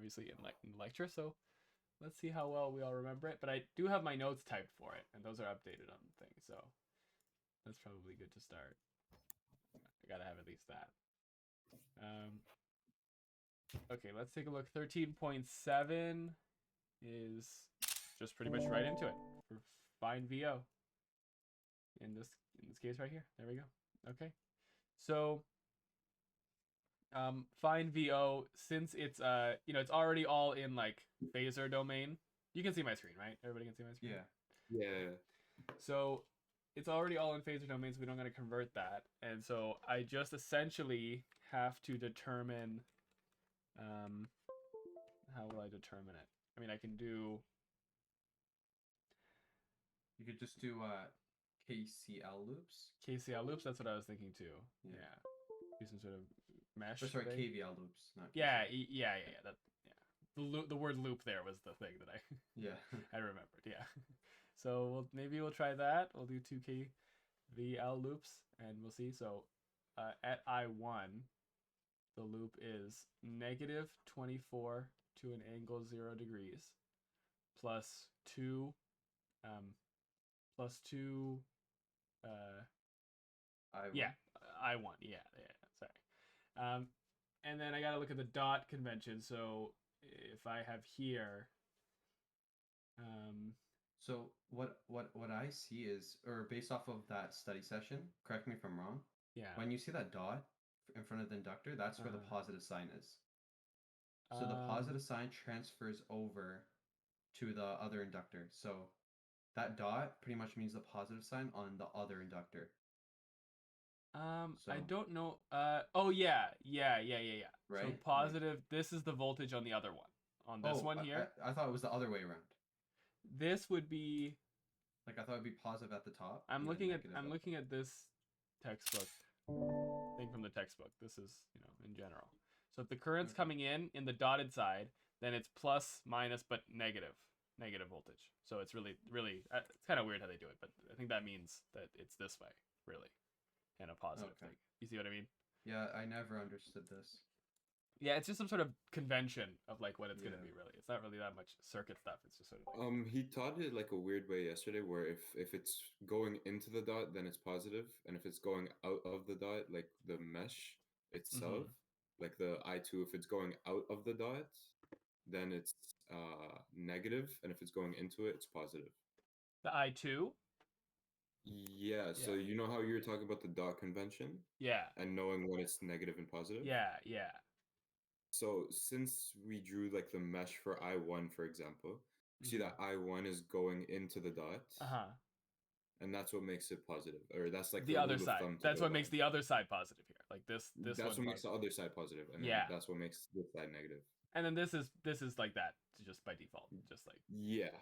obviously in the lecture. So let's see how well we all remember it. But I do have my notes typed for it, and those are updated on the thing. So that's probably good to start. I gotta have at least that. Okay, let's take a look. 13.7 is just pretty much right into it for find VO. In this case right here. There we go. Okay. So find VO, since it's it's already all in like phasor domain. You can see my screen, right? Everybody can see my screen? Yeah. So it's already all in phasor domain, so we don't gotta convert that. And so I just essentially have to determine how will I determine it? I mean, I can do... You could just do KCL loops. KCL loops, that's what I was thinking too. Yeah. Do some sort of mesh. Or sorry, KVL loops, not KCL. Yeah. The word loop there was the thing that I remembered. Yeah. So maybe we'll try that. We'll do 2 KVL loops and we'll see. So at I1, the loop is negative 24 to an angle 0 degrees plus 2 I1. I1. Yeah. Sorry. And then I gotta look at the dot convention. So if I have here, so what I see is, or based off of that study session, correct me if I'm wrong. Yeah. When you see that dot in front of the inductor, that's where the positive sign is. So the positive sign transfers over to the other inductor. So that dot pretty much means the positive sign on the other inductor. I don't know. Oh yeah. Right. So positive. This is the voltage on the other one. On this one here. I thought it was the other way around. This would be. Like I thought it'd be positive at the top. I'm looking at this textbook thing from the textbook. This is in general. So if the current's coming in the dotted side, then it's plus minus but negative voltage. So it's really it's kind of weird how they do it, but I think that means that it's this way really. And a positive thing. You see what I mean? Yeah, I never understood this. Yeah, it's just some sort of convention of like what it's gonna be. Really, it's not really that much circuit stuff. It's just sort of like... He taught it like a weird way yesterday, where if it's going into the dot, then it's positive, and if it's going out of the dot, like the mesh itself, like the I2, if it's going out of the dot, then it's negative, and if it's going into it, it's positive. The I2. Yeah, so you know how you were talking about the dot convention? Yeah. And knowing when it's negative and positive? Yeah. So since we drew like the mesh for I1, for example, you see that I1 is going into the dot. And that's what makes it positive. Or that's like the other side. That's what makes the other side positive here. Like this that's what makes the other side positive. And then that's what makes this side negative. And then this is like that just by default. Just like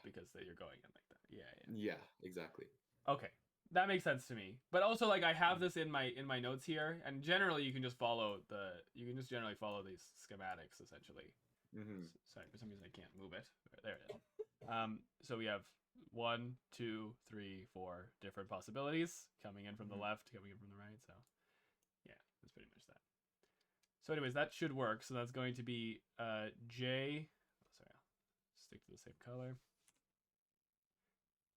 because you're going in like that. Yeah, exactly. Okay. That makes sense to me. But also like I have this in my notes here, and generally you can just generally follow these schematics essentially. Sorry, for some reason I can't move it. There it is. So we have 1, 2, 3, 4 different possibilities coming in from the left, coming in from the right. So yeah, that's pretty much that. So anyways, that should work. So that's going to be J. Sorry, I'll stick to the same color.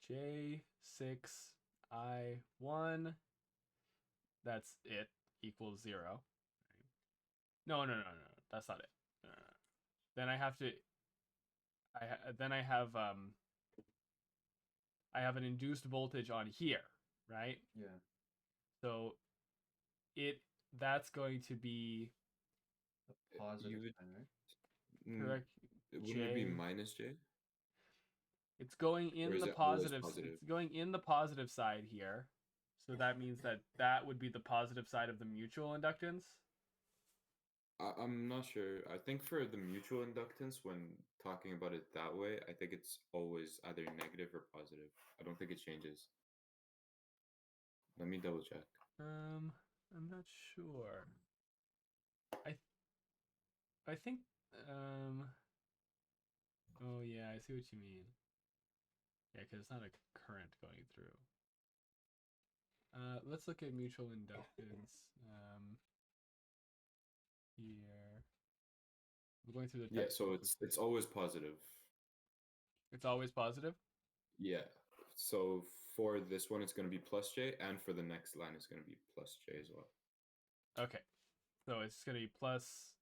J6 I1, that's it, equals 0. No, that's not it. No. Then I have to, I have an induced voltage on here, right? Yeah. So that's going to be a positive sign, right? Correct. Wouldn't it be minus J? It's going in the positive. It's going in the positive side here, so that means that would be the positive side of the mutual inductance. I'm not sure. I think for the mutual inductance, when talking about it that way, I think it's always either negative or positive. I don't think it changes. Let me double check. I'm not sure. I think oh yeah, I see what you mean. Yeah, because it's not a current going through. Let's look at mutual inductance here. I'm going through the Yeah, text. so it's always positive. It's always positive. Yeah. So for this one, it's going to be plus J, and for the next line, it's going to be plus J as well. Okay, so it's gonna be plus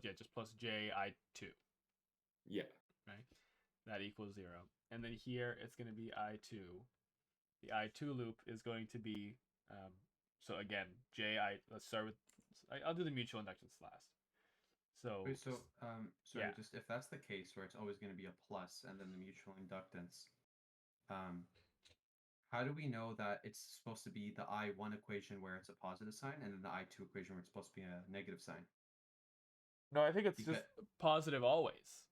just plus J I2. Yeah. Right, that equals 0. And then here it's gonna be I2. The I2 loop is going to be so again let's start with I'll do the mutual inductance last. So Wait, so sorry, yeah. just if that's the case where it's always going to be a plus and then the mutual inductance, how do we know that it's supposed to be the I1 equation where it's a positive sign and then the I2 equation where it's supposed to be a negative sign? No, I think it's Because just positive always.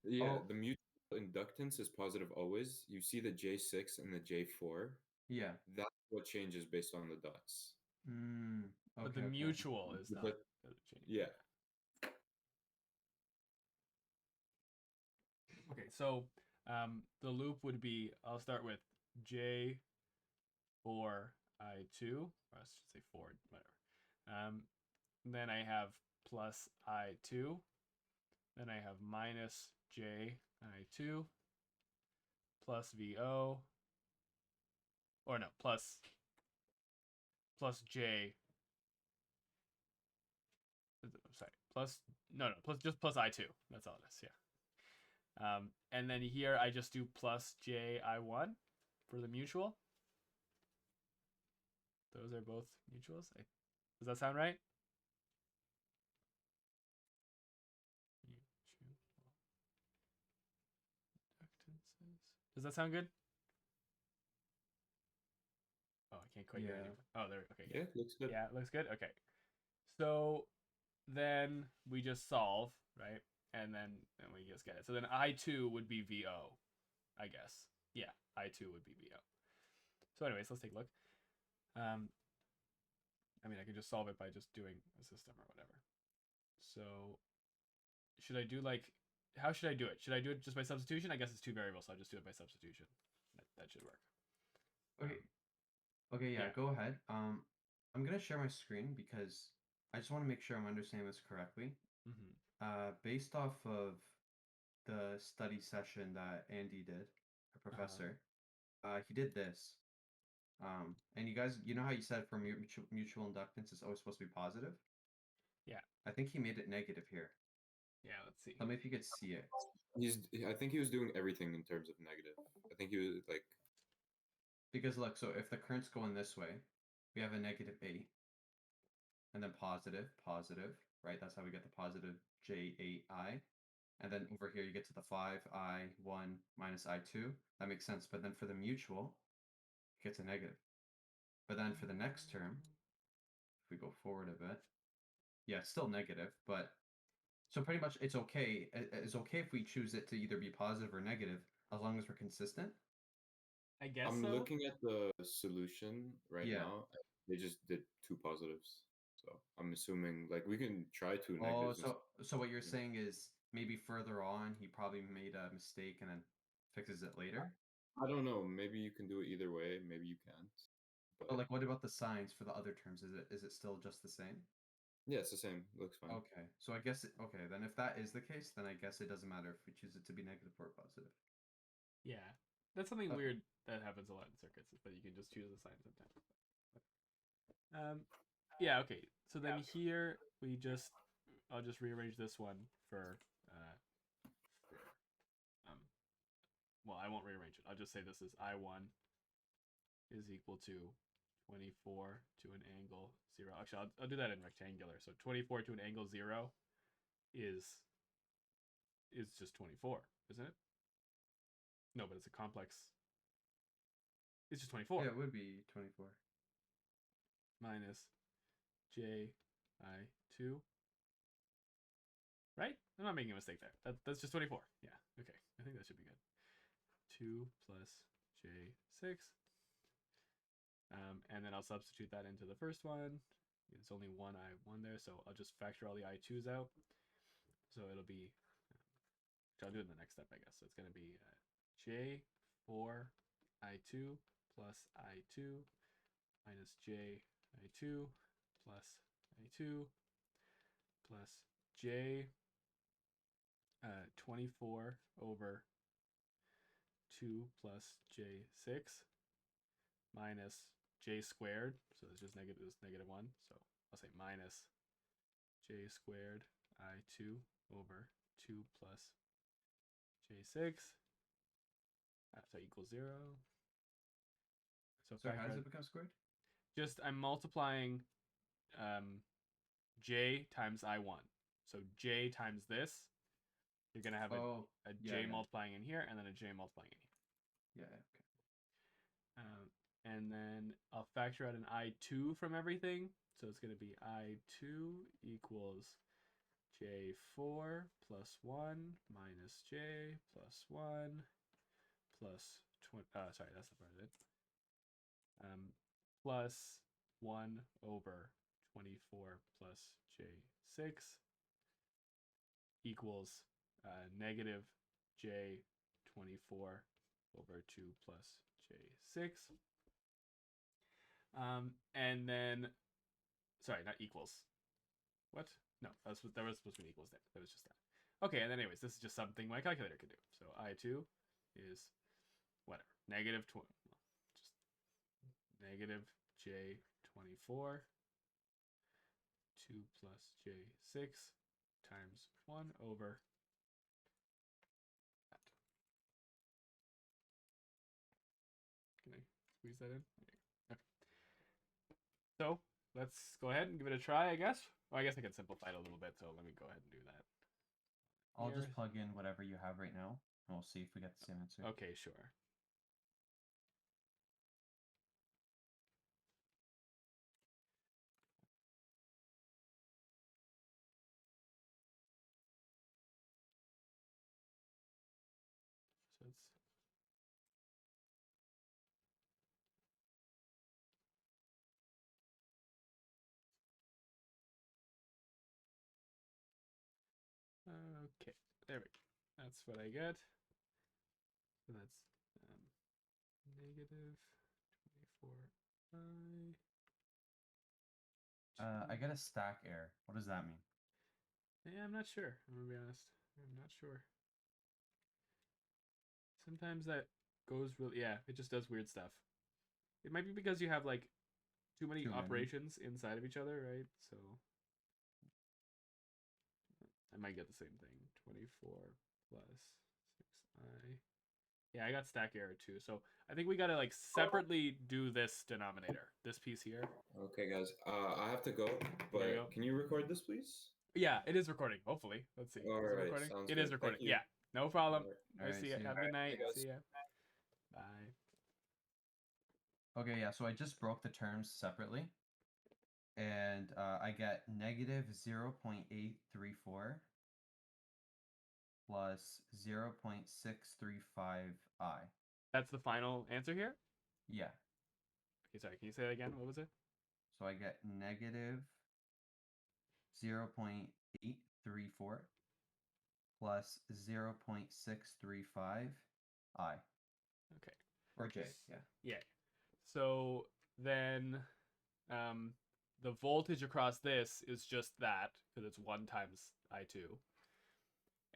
Yeah, oh the mutual inductance is positive always. You see the J6 and the J4. yeah, That's what changes based on the dots. But the okay, okay. mutual is not But doesn't change. yeah, Okay, so the loop would be, I'll start with J4 I2, or I should say 4, whatever. Then I have plus I2. Then I have minus J I2 plus VO, or no, plus J. Sorry, plus just plus I2. That's all it is. Yeah. And then here I just do plus J I1 for the mutual. Those are both mutuals. Does that sound right? Does that sound good? Oh, I can't quite hear Yeah. anyone. Oh, there. Okay, yeah, yeah. looks good. Yeah, it looks good. Okay. So then we just solve, right? And then we just get it. So then I2 would be VO, I guess. Yeah, I2 would be VO. So anyways, let's take a look. I mean, I can just solve it by just doing a system or whatever. So should I do like, how should I do it? Should I do it just by substitution? I guess it's two variables, so I'll just do it by substitution. That should work. Okay. Okay, yeah, yeah. go ahead. I'm gonna share my screen because I just want to make sure I'm understanding this correctly. Based off of the study session that Andy did, a professor, he did this. And you guys, you know how you said for mutual inductance it's always supposed to be positive? Yeah. I think he made it negative here. Yeah, let's see. Tell me if you could see it. I think he was doing everything in terms of negative. I think he was like, Because look, so if the current's going this way, we have a negative 8. And then positive, positive, right? That's how we get the positive J8I. And then over here you get to the 5I1 minus I2. That makes sense. But then for the mutual, it gets a negative. But then for the next term, if we go forward a bit, yeah, it's still negative, but so pretty much it's okay. It's okay if we choose it to either be positive or negative as long as we're consistent. I guess I'm so. looking at the solution right Yeah. now. They just did two positives. So I'm assuming like we can try two Oh, negatives. so what you're saying is maybe further on he probably made a mistake and then fixes it later? I don't know. Maybe you can do it either way. Maybe you can't. But like, what about the signs for the other terms? Is it still just the same? Yeah, it's the same. Looks fine. Okay, so I guess okay. Then if that is the case, then I guess it doesn't matter if we choose it to be negative or positive. Yeah, that's something Okay. weird that happens a lot in circuits, but you can just choose the sign sometimes. Yeah. Okay. So then here I'll just rearrange this one for well, I won't rearrange it. I'll just say this is I1 is equal to 24 to an angle 0. Actually, I'll do that in rectangular. So 24 to an angle 0 is just 24, isn't it? No, but it's a complex. It's just 24. Yeah, it would be 24. Minus J I2. Right? I'm not making a mistake there. That's just 24. Yeah. Okay. I think that should be good. 2 plus J6. And then I'll substitute that into the first one. It's only one I1 there, so I'll just factor all the I2s out. So it'll be, I'll do it in the next step, I guess. So it's going to be J4 I2 plus I2 minus J I2 plus I2 plus J 24 over 2 plus j6 minus j squared. So it's just negative 1. So I'll say minus j squared I2 over 2 plus j6. So equals 0. So how does it become squared? Just I'm multiplying j times I1. So j times this, you're going to have a j multiplying in here and then a j multiplying in here. Yeah, okay. And then I'll factor out an I2 from everything. So it's going to be I2 equals j4 plus 1 minus j plus 1 plus 20. Sorry, that's the part of it. Plus 1 over 24 plus j6 equals negative j24 over 2 plus j6. And then, sorry, not equals. What? No, that was supposed to be equals there. That was just that. Okay, and then anyways, this is just something my calculator can do. So I2 is whatever, negative 20, just negative j24, 2 plus j6 times 1 over that. Can I squeeze that in? Okay. So let's go ahead and give it a try, I guess. Well, I guess I can simplify it a little bit, so let me go ahead and do that. I'll just plug in whatever you have right now, and we'll see if we get the same answer. Okay, sure. So it's okay, there we go. That's what I get. So that's negative 24i. I get a stack error. What does that mean? Yeah, I'm not sure. I'm gonna be honest. I'm not sure. Sometimes that goes really, yeah, it just does weird stuff. It might be because you have like too many operations inside of each other, right? So I might get the same thing. 24 plus 6i. Yeah, I got stack error too. So I think we gotta like separately do this denominator, this piece here. Okay, guys. I have to go, but can you record this, please? Yeah, it is recording. Hopefully, let's see. All is it right, recording? sounds It good. is recording. Thank you. Yeah, no problem. All right, See ya. Have a good night. See ya. Bye. Okay, yeah. So I just broke the terms separately, and I get negative 0.834 plus 0.635i. That's the final answer here? Yeah. Okay, sorry. Can you say that again? What was it? So I get negative 0.834 plus 0.635i. Okay. Or j, yeah. Yeah. So then the voltage across this is just that, because it's 1 times I2.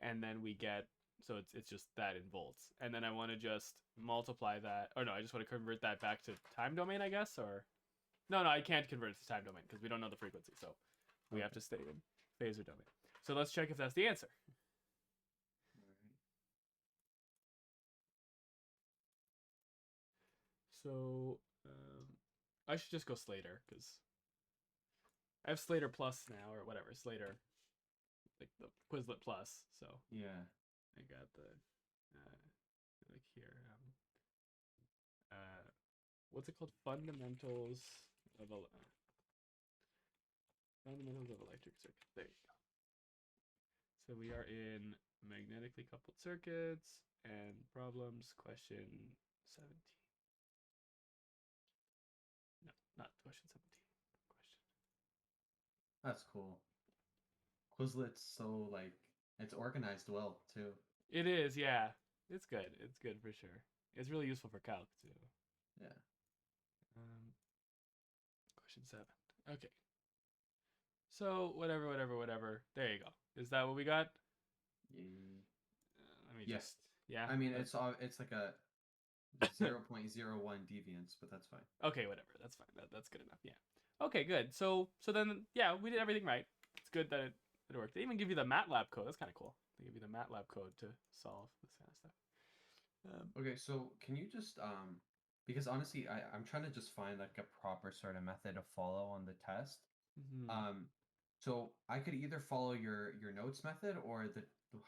And then we get, so it's just that in volts. And then I want to just multiply that, or no, I just want to convert that back to time domain, I guess, or... No, I can't convert it to time domain, because we don't know the frequency, so we have to stay in phasor domain. So let's check if that's the answer. So I should just go Slater, because I have Slater Plus now, or whatever, Slater, like the Quizlet Plus, so yeah, I got the, like here, what's it called? Fundamentals of electric circuits. There you go. So we are in magnetically coupled circuits and problems, question 17. No, not question 17. Question. That's cool. Quizlet's so like it's organized well too. It is, yeah. It's good. It's good for sure. It's really useful for calc too. Yeah. Question 7. Okay. So whatever. There you go. Is that what we got? Let me Yeah. just. Yeah. I mean, it's like a 0.01 deviance, but that's fine. Okay, whatever. That's fine. That's good enough. Yeah. Okay, good. So then yeah, we did everything right. It's good that it worked. They even give you the MATLAB code. That's kind of cool. They give you the MATLAB code to solve this kind of stuff. Okay, so can you just because honestly, I'm trying to just find like a proper sort of method to follow on the test. Mm-hmm. So I could either follow your notes method or the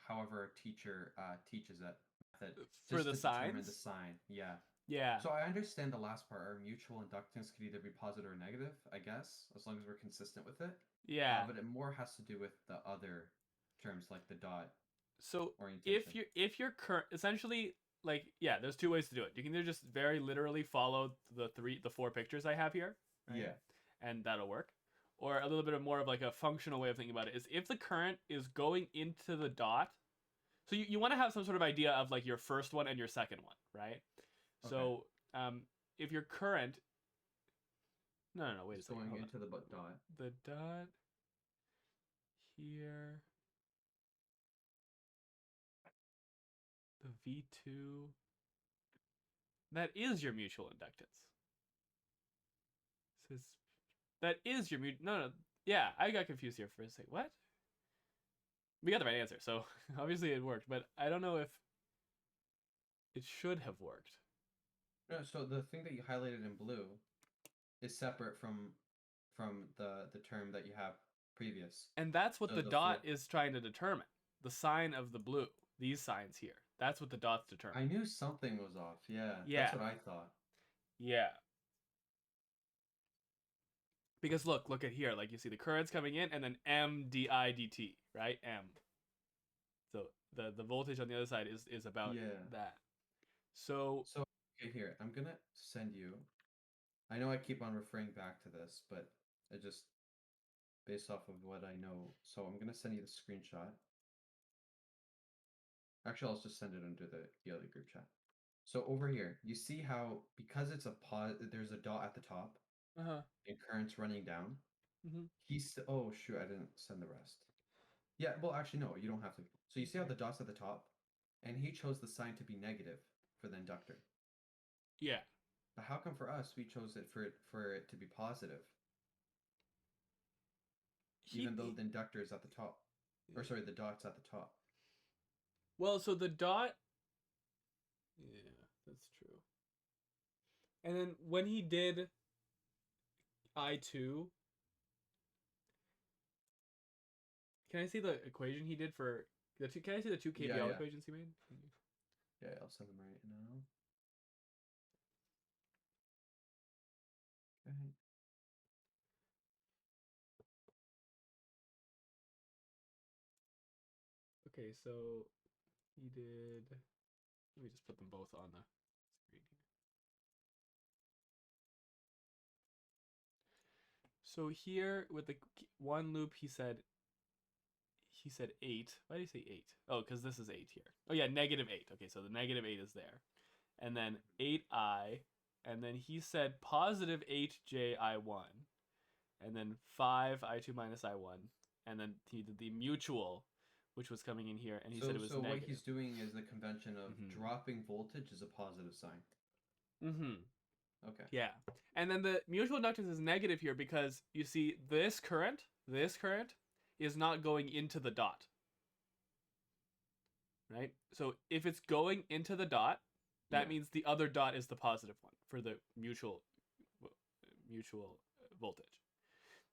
however a teacher teaches it method For just the to determine the signs. sign. Yeah. Yeah. So I understand the last part. Our mutual inductance could either be positive or negative, I guess, as long as we're consistent with it. Yeah. But it more has to do with the other terms like the dot So orientation. if you're current, essentially, like, yeah, there's two ways to do it. You can either just very literally follow the four pictures I have here, right? Yeah. And that'll work. Or a little bit of more of like a functional way of thinking about it is if the current is going into the dot. So you want to have some sort of idea of like your first one and your second one, right? Okay. So if your current, no, wait a second, Going hold into on. the dot. The dot here, the V2, that is your mutual inductance. Says that is your no. Yeah, I got confused here for a second. What? We got the right answer, so obviously it worked. But I don't know if it should have worked. No, so the thing that you highlighted in blue is separate from the term that you have previous. And that's what So the the dot four. is trying to determine. The sign of the blue. These signs here. That's what the dot's determine. I knew something was off. Yeah, Yeah. that's what I thought. Yeah. Because look at here. Like you see the currents coming in, and then M d I dt, right? M. So the voltage on the other side is about that. So okay, here I'm gonna send you. I know I keep on referring back to this, but it just based off of what I know. So I'm gonna send you the screenshot. Actually, I'll just send it under the ELE group chat. So over here, you see how because it's a there's a dot at the top and currents running down. Oh shoot, I didn't send the rest. Yeah, well actually no, you don't have to. So you see how the dot's at the top, and he chose the sign to be negative for the inductor. Yeah. But how come for us we chose it for it to be positive? Even though the inductor is at the top, or sorry, the dot's at the top. Well, so the dot. Yeah, that's true. And then when he did I2, can I see the equation he did for the two? Can I see the two KVL equations he made? Yeah, I'll send them right now. Okay. Okay, so he did. Let me just put them both on the screen here. So here with the one loop, he said 8. Why did he say 8? Oh, because this is 8 here. Oh yeah, -8. Okay, so the -8 is there, and then 8i, and then he said positive 8ji1, and then 5i2 minus i1, and then he did the mutual, which was coming in here, and he said it was so negative. what he's doing is the convention of dropping voltage is a positive sign. Okay. Yeah. And then the mutual inductance is negative here because you see this current is not going into the dot. Right? So if it's going into the dot, that means the other dot is the positive one for the mutual voltage.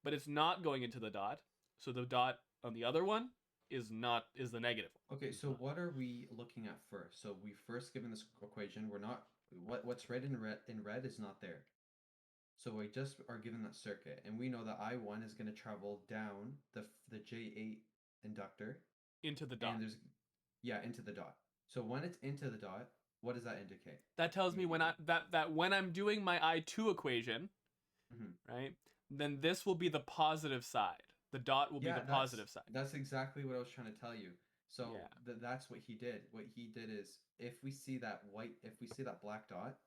But it's not going into the dot, so the dot on the other one is the negative one. Okay, so what are we looking at first? So we first given this equation, we're not what's red in red is not there. So we just are given that circuit, and we know that I1 is going to travel down the J8 inductor into the dot. And into the dot. So when it's into the dot, what does that indicate? That tells me when I'm doing my I2 equation, right? Then this will be the positive side. The dot will be the positive side. That's exactly what I was trying to tell you. So that's what he did. What he did is if we see that black dot,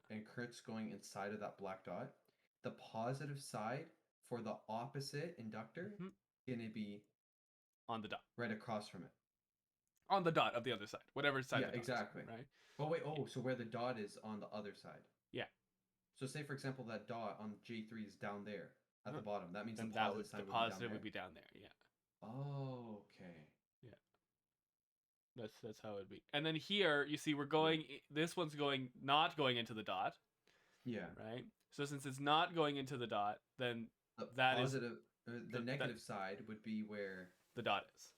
and current's going inside of that black dot, the positive side for the opposite inductor gonna be on the dot, right across from it. On the dot of the other side, whatever side. Yeah, the dot exactly. is, right. Oh wait. Oh, so where the dot is on the other side. Yeah. So say for example that dot on J3 is down there at the bottom. That means Then the positive sign the would be down positive there. would be down there. Yeah. Oh, okay. Yeah. That's how it would be. And then here you see we're going. This one's going not going into the dot. Yeah. Right. So since it's not going into the dot, then The that positive, is the negative side would be where the dot is.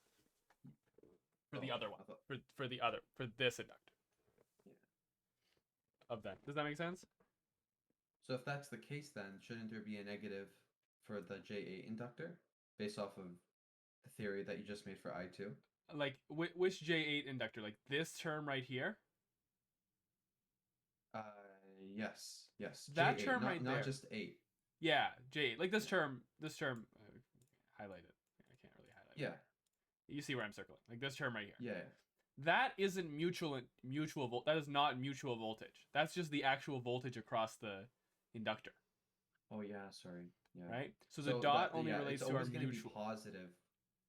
For the other one. For this inductor. Yeah. Of that. Does that make sense? So if that's the case, then shouldn't there be a negative for the J8 inductor based off of the theory that you just made for I2? Like which J8 inductor? Like this term right here? Yes. That J8, term right there. Not just 8. Yeah, J8. Like this term. Highlight it. I can't really highlight it. Yeah. You see where I'm circling. Like this term right here. Yeah. That isn't mutual that is not mutual voltage. That's just the actual voltage across the inductor. Oh yeah, sorry. Yeah. Right? So the dot only relates to our mutual. It's always going to be positive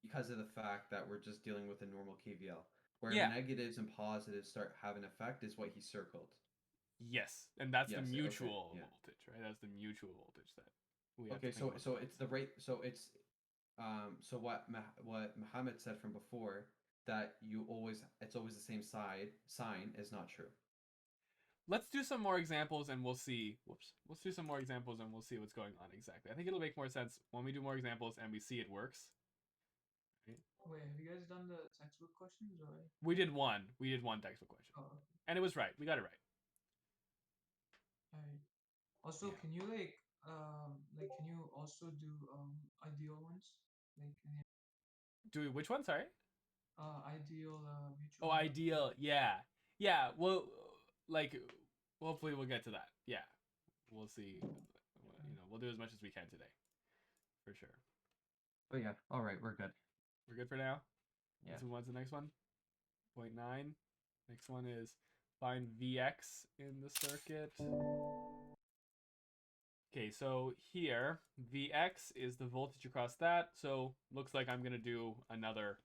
because of the fact that we're just dealing with a normal KVL. Where negatives and positives start having effect is what he circled. Yes, and that's the mutual okay. voltage, right? That's the mutual voltage that we have. Okay, so it's the rate. So it's so what Muhammad said from before, that it's always the same sign is not true. Let's do some more examples and we'll see. Let's do some more examples and we'll see what's going on exactly. I think it'll make more sense when we do more examples and we see it works. Right? Wait, have you guys done the textbook questions or? We did one. We did one textbook question. Oh, okay. And it was right. We got it right. Alright. Also, can you can you also do ideal ones? Do we, which one? Sorry. Ideal mutual. Oh, ideal. Yeah. Yeah. Well, like, hopefully we'll get to that. Yeah. We'll see. We'll do as much as we can today, for sure. Oh yeah. All right. We're good. We're good for now. Yeah. Let's move on to the next one. 0.9. Next one is find Vx in the circuit. Okay, so here, Vx is the voltage across that. So looks like I'm going to do another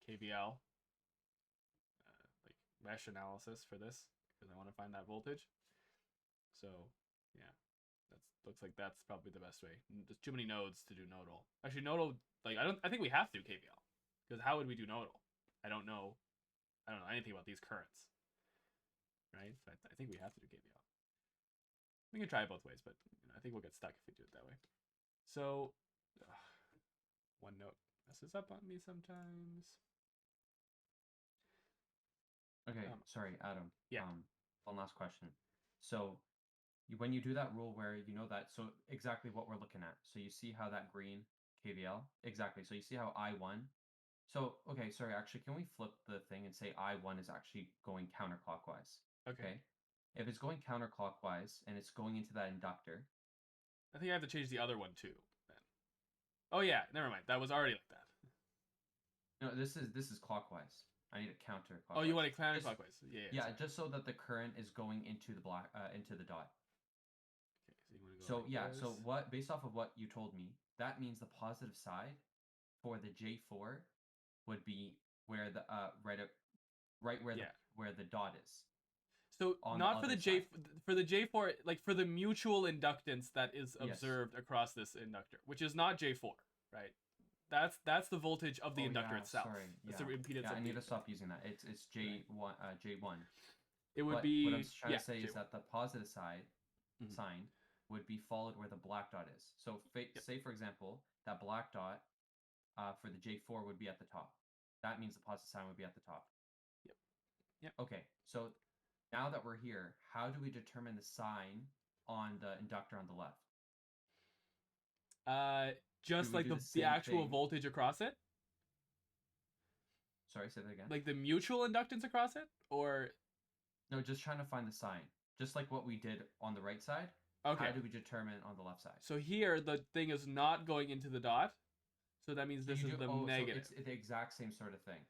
KVL, like mesh analysis for this, because I want to find that voltage. So yeah, looks like that's probably the best way. There's too many nodes to do nodal. Actually, nodal, like I think we have to do KVL, because how would we do nodal? I don't know anything about these currents, right? So I think we have to do KVL. We can try it both ways, but I think we'll get stuck if we do it that way. So, OneNote messes up on me sometimes. Okay, sorry, Adam. Yeah. One last question. So, when you do that rule where you know that, so exactly what we're looking at. So you see how that green KVL, exactly. So you see how I1. So, okay, sorry, actually, can we flip the thing and say I1 is actually going counterclockwise? Okay. If it's going counterclockwise and it's going into that inductor. I think I have to change the other one too, then. Oh yeah, never mind. That was already like that. No, this is clockwise. I need it counterclockwise. Oh, you want it counterclockwise? Yeah, just so that the current is going into the into the dot. Okay, so you want to go so what, based off of what you told me, that means the positive side for the J4 would be where the where the dot is. So not for the J4, like for the mutual inductance that is observed across this inductor, which is not J4, right? That's the voltage of the inductor itself. Sorry, That's the impedance of I need to stop using that. It's J1 J1. It would be what I'm trying to say J1. is that the positive side sign would be followed where the black dot is. So say for example that black dot for the J4 would be at the top. That means the positive sign would be at the top. Yep. Okay, so now that we're here, how do we determine the sign on the inductor on the left? Just like the actual voltage across it? Sorry, say that again. Like the mutual inductance across it? Or no, just trying to find the sign. Just like what we did on the right side. Okay. How do we determine on the left side? So here the thing is not going into the dot. So that means this is the negative. So it's the exact same sort of thing.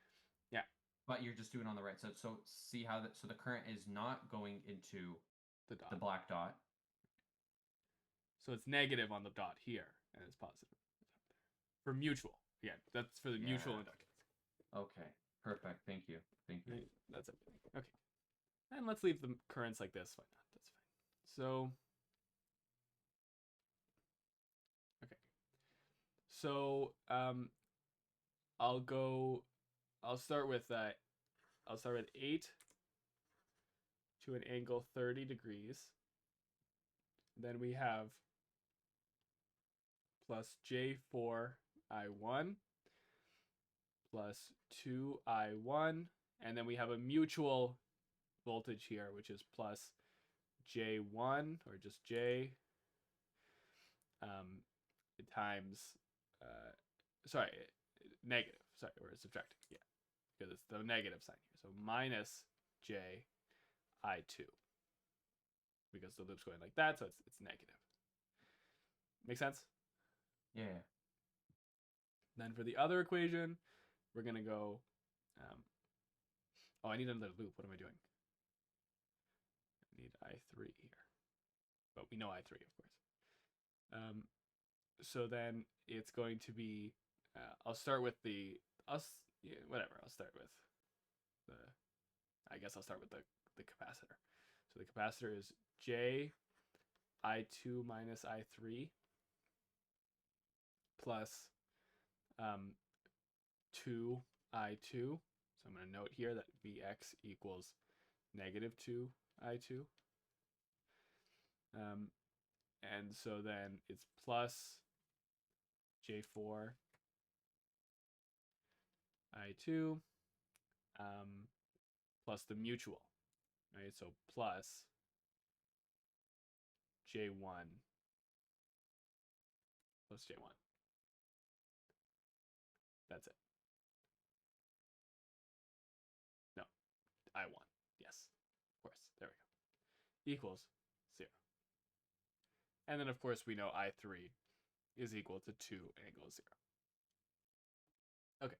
Yeah. But you're just doing it on the right side. So see how so the current is not going into the black dot. So it's negative on the dot here, and it's positive for mutual. Yeah, that's for the mutual inductance. Okay. Perfect. Thank you. Thank you. Right, that's everything. Okay. And let's leave the currents like this. Why not? That's fine. So, okay. So, I'll start with 8 to an angle 30 degrees. Then we have plus J4 I1 plus 2I1. And then we have a mutual voltage here, which is plus J1 or just J times, negative. Sorry, we're subtracting. Yeah, because it's the negative sign here. So minus J I2 because the loop's going like that, so it's negative. Make sense? Yeah. Then for the other equation, we're going to go, I need another loop. What am I doing? I need I3 here. But we know I3, of course. So then it's going to be, I'll start with whatever. I'll start with I'll start with the capacitor. So the capacitor is J I2 minus I3 plus 2 I2. So I'm going to note here that Vx equals negative 2 I2. And so then it's plus J4 I2 plus the mutual, right? So plus J1 plus J1. That's it. No, I1. Yes, of course. There we go. Equals 0. And then, of course, we know I3 is equal to 2 angle 0. Okay.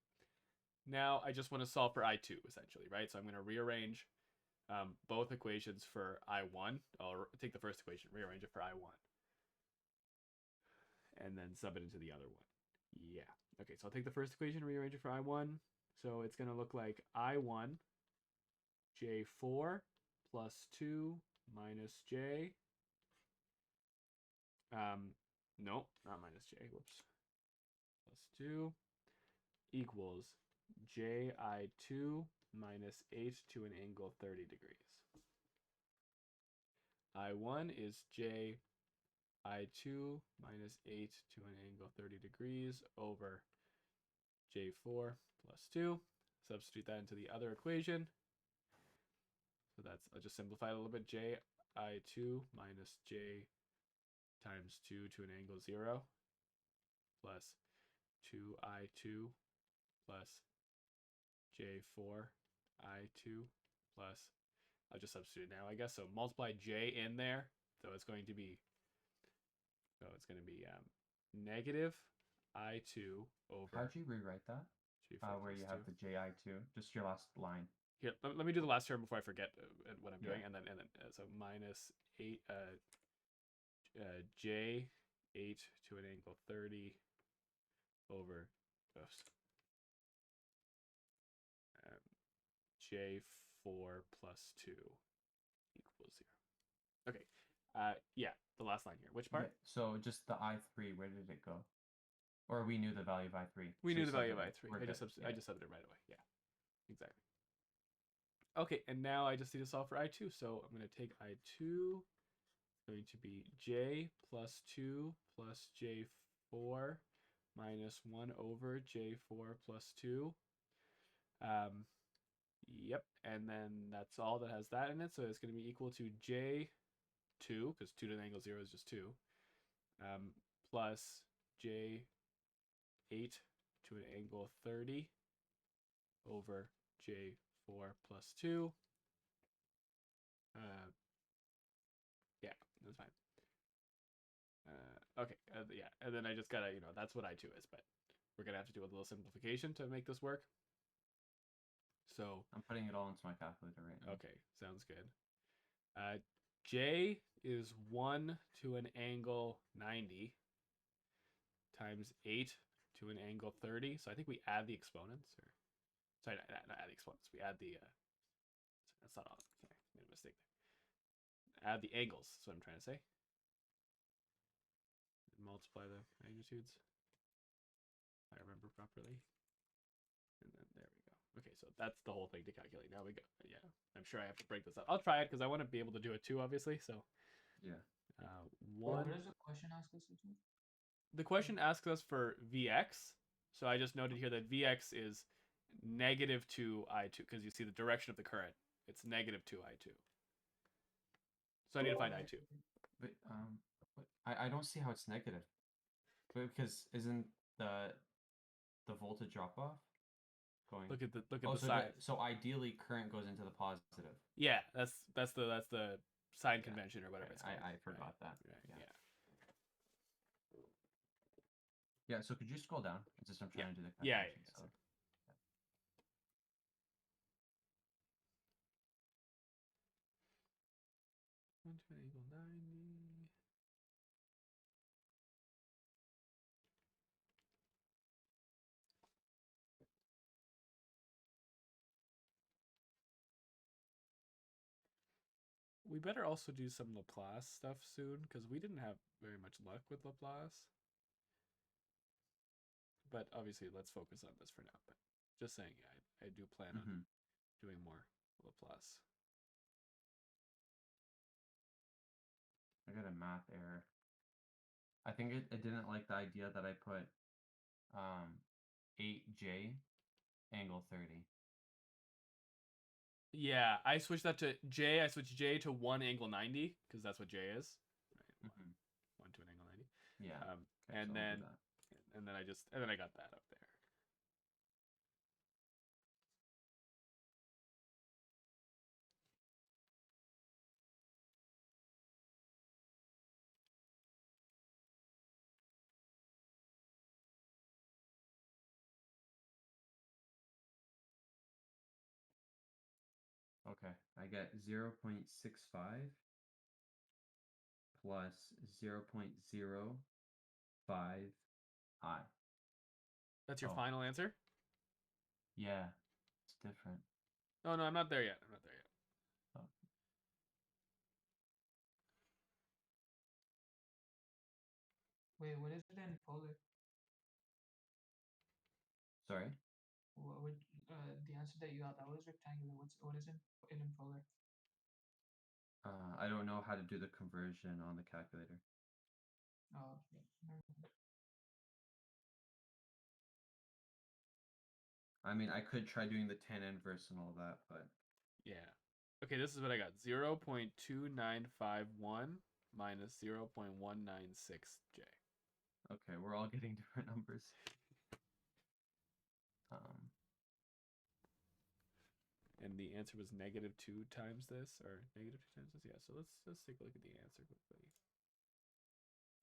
Now I just want to solve for I2, essentially, right? So I'm going to rearrange both equations for I1. I'll take the first equation, rearrange it for I1. And then sub it into the other one. Yeah. Okay, so I'll take the first equation, rearrange it for I1. So it's going to look like I1 J4 plus 2 minus J. No, not minus J. Whoops. Plus 2 equals JI2 minus 8 to an angle 30 degrees. I1 is JI2 minus 8 to an angle 30 degrees over J4 plus 2. Substitute that into the other equation. So I'll just simplify it a little bit. JI2 minus J times 2 to an angle 0 plus 2I2 plus J4 I2 plus, I'll just substitute now, I guess. So multiply J in there. So it's going to be negative I2 over. How'd you rewrite that? Where you have the JI2, just your last line. Here, let me do the last term before I forget what I'm doing, and then so minus 8 J 8 to an angle 30 over J4 plus 2 equals 0. Okay. Yeah, the last line here. Which part? Yeah, so just the I3, where did it go? Or we knew the value of I3. We so knew the value of I3. I just subbed it right away. Yeah, exactly. Okay, and now I just need to solve for I2. So I'm going to take I2. It's going to be J plus 2 plus J4 minus 1 over J4 plus 2. Yep, and then that's all that has that in it. So it's going to be equal to J2, because 2 to the angle 0 is just 2, plus J8 to an angle 30 over J4 plus 2. Yeah, that's fine. Okay, yeah, and then I just gotta, that's what I2 is, but we're gonna have to do a little simplification to make this work. So I'm putting it all into my calculator right now. Okay, sounds good. J is 1 to an angle 90 times 8 to an angle 30. So I think we add the exponents. Sorry, not add the exponents. We add the. That's not on. Sorry, made a mistake there. Add the angles. That's what I'm trying to say. And multiply the magnitudes. If I remember properly. And then there we go. Okay, so that's the whole thing to calculate. Now we go. Yeah, I'm sure I have to break this up. I'll try it because I want to be able to do it too, obviously. So Yeah. One. What does the question ask us to do? The question asks us for Vx. So I just noted here that Vx is negative 2I2 because you see the direction of the current. It's negative 2I2. So I need to find I2. But I don't see how it's negative. Because isn't the voltage drop off going? Look at the so side. so ideally, current goes into the positive. Yeah, that's the sign convention or whatever it's called. I forgot that. Right. Yeah. Yeah. So could you scroll down? It's just I'm trying to do the Yeah. calculation. So. 120 equal 90. We better also do some Laplace stuff soon because we didn't have very much luck with Laplace. But obviously, let's focus on this for now. But just saying, I do plan on doing more Laplace. I got a math error. I think it didn't like the idea that I put 8J angle 30. Yeah, I switched that to J. I switched J to 1 angle 90 because that's what J is. Right? 1 to an angle 90. Yeah. Okay, and then I got that up there. Okay, I get 0.65 plus 0.05I. That's your final answer? Yeah, it's different. Oh, no, I'm not there yet. Oh. Wait, what is it in polar? Sorry? What would the answer that you got? That was rectangular. What is it in polar? I don't know how to do the conversion on the calculator. Oh, okay. Never mind. I mean, I could try doing the tan inverse and all that, but Yeah. Okay, this is what I got. 0.2951 minus 0.196J. okay, we're all getting different numbers. And the answer was negative 2 times this, or negative 2 times this. Yeah, so let's take a look at the answer quickly.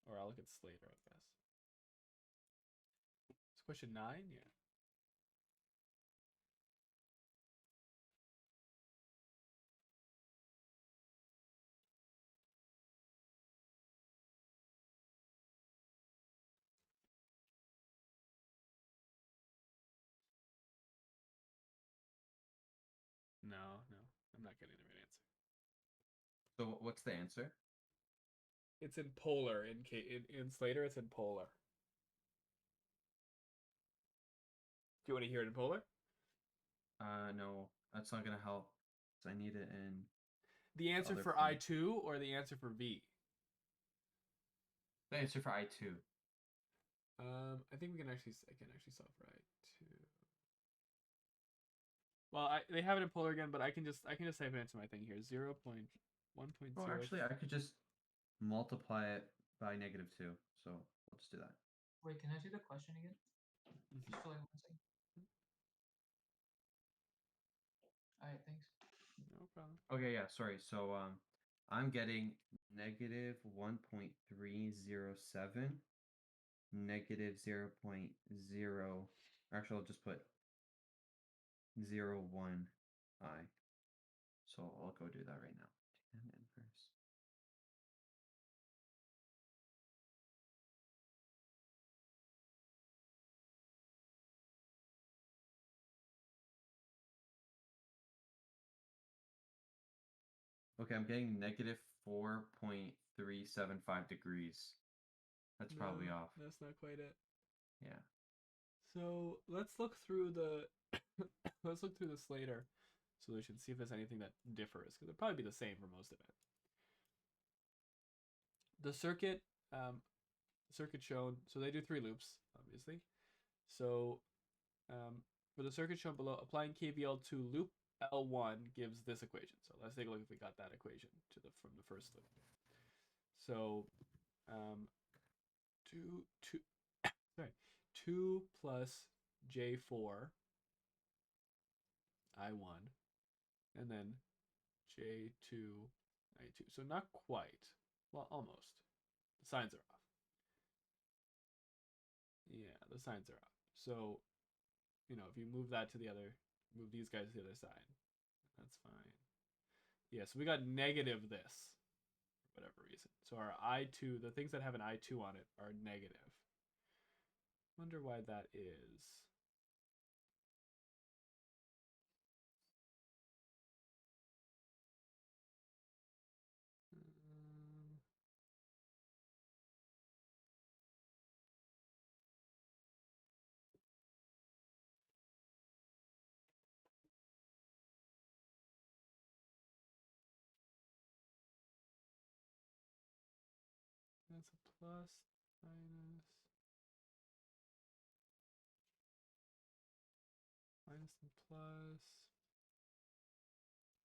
Or I'll look at Slater, I guess. It's question 9? Yeah. No, I'm not getting the right answer. So what's the answer? It's in polar. In Slater, it's in polar. Do you want to hear it in polar? No, that's not gonna help. I need it in. The answer for form. I2 or the answer for V? The answer for I2. I think I can actually solve for I2. Well, they have it in polar again, but I can just type it into my thing here. 0.1.0. Oh, actually, I could just multiply it by -2. So let's do that. Wait, can I see the question again? Just for like 1 second. All right, thanks. No problem. Okay, yeah, sorry. So I'm getting -1.307, -0.0. Actually, I'll just put 0.1I. So I'll go do that right now. Tan inverse. Okay, I'm getting negative 4.375 degrees. That's probably off. That's not quite it. Yeah. So let's look through the let's look through the Slater solution, see if there's anything that differs, because it'll probably be the same for most of it. The circuit shown, so they do 3 loops, obviously. So for the circuit shown below, applying KVL to loop L1 gives this equation. So let's take a look if we got that equation from the first loop. So 2 plus J4 I1 and then J2 I2. So not quite. Well, almost. The signs are off. Yeah, the signs are off. So, you know, if you move that to the other, move these guys to the other side, that's fine. Yeah, so we got negative this for whatever reason. So our I2, the things that have an I2 on it are negative. Wonder why that is. That's a plus, minus and plus.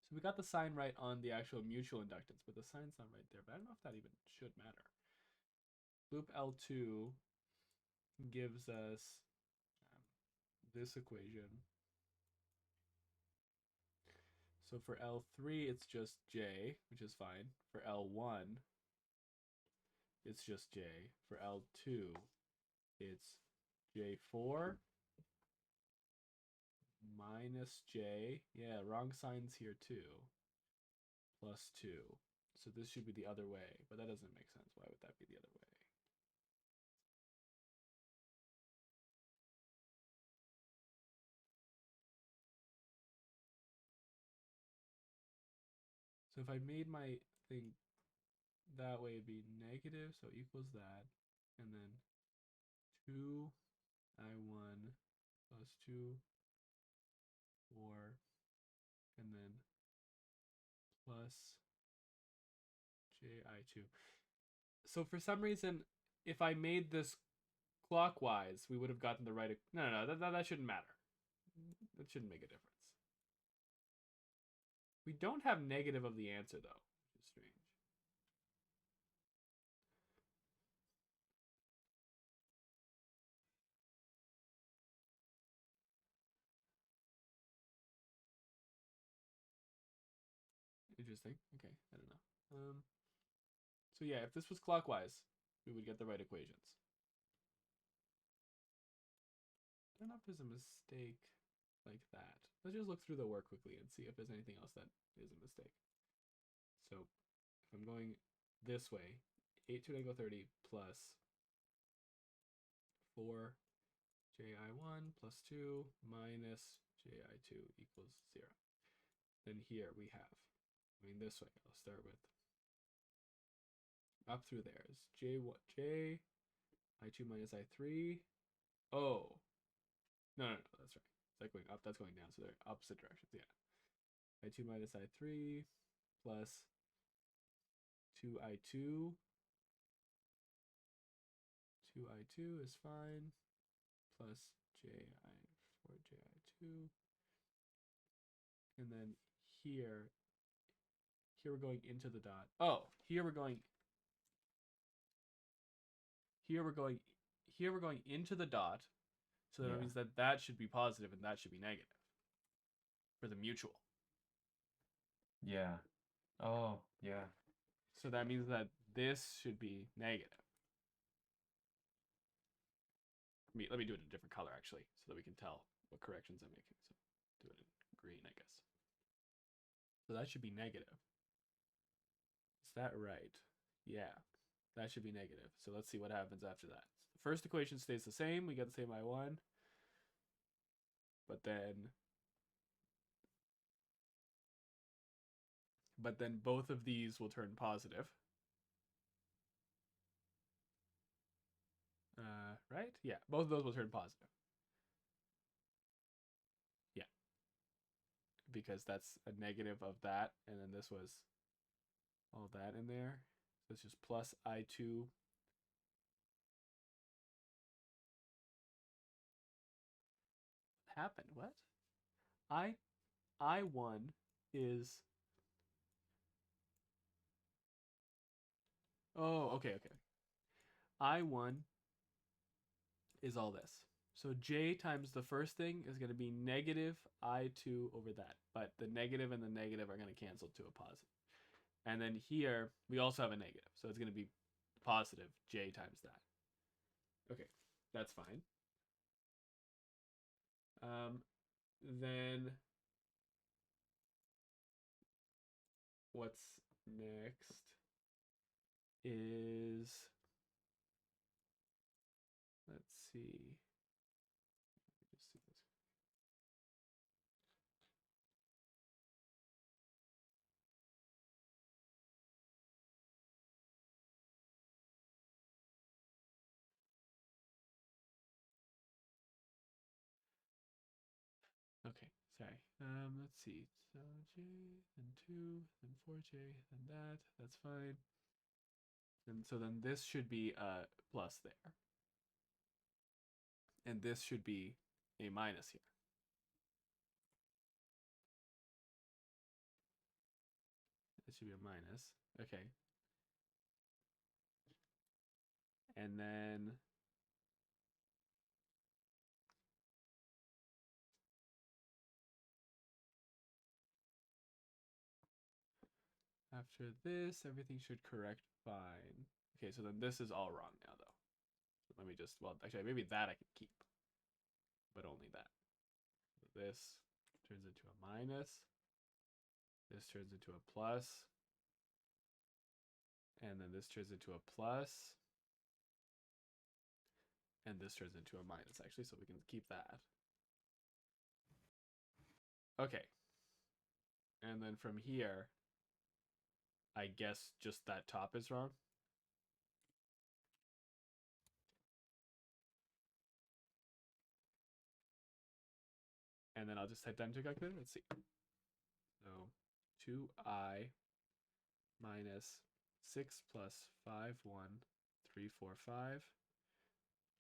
So we got the sign right on the actual mutual inductance, but the sign's not right there. But I don't know if that even should matter. Loop L2 gives us this equation. So for L3, it's just J, which is fine. For L1, it's just J. For L2, it's J4 minus J. Yeah, wrong signs here too. Plus 2. So this should be the other way, but that doesn't make sense. Why would that be the other way? So if I made my thing that way, it'd be negative, so equals that. And then 2 I1 plus 2, 4, and then plus JI2. So for some reason, if I made this clockwise, we would have gotten the right. No, that shouldn't matter. That shouldn't make a difference. We don't have negative of the answer though, which is strange. Interesting. Okay, I don't know. So yeah, if this was clockwise, we would get the right equations. I don't know if there's a mistake like that. Let's just look through the work quickly and see if there's anything else that is a mistake. So if I'm going this way, 8 to the negative 30 plus 4 ji1 plus 2 minus ji2 equals 0. Then here we have, going this way, I'll start with up through there is j i2 minus i3. Oh, no, that's right. Is that going up? That's going down. So they're opposite directions. Yeah. I2 minus I3 plus 2I2. 2I2 is fine. Plus JI4 JI2. And then here we're going into the dot. Oh, here we're going into the dot. So that means that should be positive and that should be negative for the mutual. Yeah. Oh, yeah. So that means that this should be negative. Let me do it in a different color actually, so that we can tell what corrections I'm making. So do it in green, I guess. So that should be negative. Is that right? Yeah, that should be negative. So let's see what happens after that. The first equation stays the same. We get the same I1. But then but then both of these will turn positive. Right? Yeah, both of those will turn positive. Yeah. Because that's a negative of that, and then this was all that in there. So it's just plus I2. What happened? What? I1 is... Oh, okay. I1 is all this. So J times the first thing is going to be negative I2 over that. But the negative and the negative are going to cancel to a positive. And then here, we also have a negative. So it's going to be positive J times that. Okay, that's fine. Then what's next is... Let's see. Just see this. Okay, sorry. Let's see. So J, then 2, then 4J, then that. That's fine. And so then this should be a plus there. And this should be a minus here. This should be a minus. Okay. And then after this, everything should correct fine. Okay, so then this is all wrong now, though. So let me just, well, actually, maybe that I can keep, but only that. So this turns into a minus. This turns into a plus. And then this turns into a plus. And this turns into a minus, actually, so we can keep that. Okay. And then from here, I guess just that top is wrong. And then I'll just type that into a calculator. Let's see. So 2I minus 6 plus 51345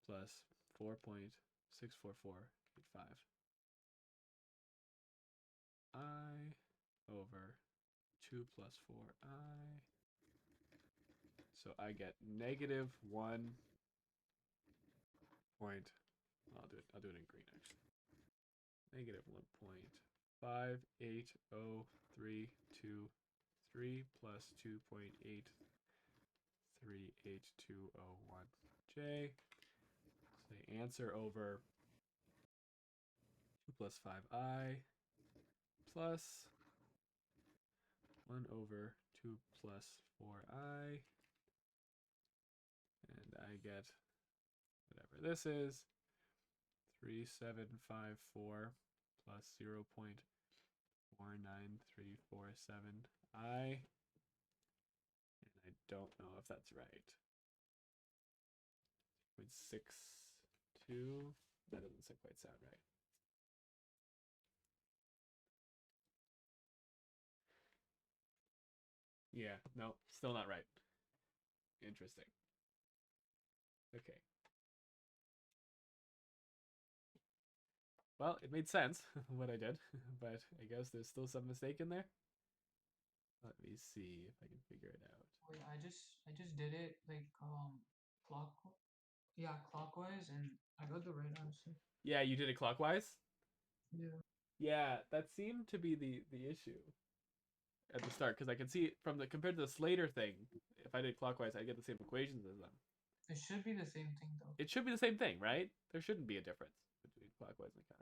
plus 4.64485. I over 2 plus 4I. So I get negative 1 point. I'll do it in green actually. Negative 1.580323 plus 2.838201J. So the answer over 2 plus 5I plus 1 over 2 plus 4I. And I get whatever this is, 3754 plus 0.49347I. And I don't know if that's right. 0.62. That doesn't quite sound right. Yeah, no, still not right. Interesting. Okay. Well, it made sense what I did, but I guess there's still some mistake in there. Let me see if I can figure it out. Wait, I just did it like clockwise, and I got the right answer. Yeah, you did it clockwise? Yeah. Yeah, that seemed to be the issue at the start, because I can see from the compared to the Slater thing, if I did clockwise, I get the same equations as them. It should be the same thing though. It should be the same thing, right? There shouldn't be a difference between clockwise and counterclockwise.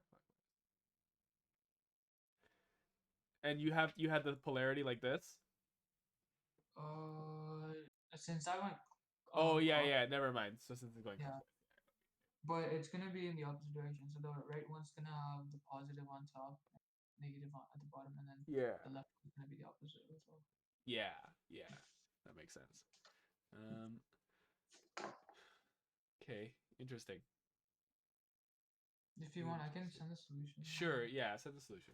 And you had the polarity like this? Since I went. Oh yeah. Never mind. So since it's going Yeah. But it's gonna be in the opposite direction. So the right one's gonna have the positive on top, negative at the bottom, and then the left one's gonna be the opposite as well. Yeah, yeah, that makes sense. Okay, interesting. If you want, I can send the solution. Sure, yeah, send the solution.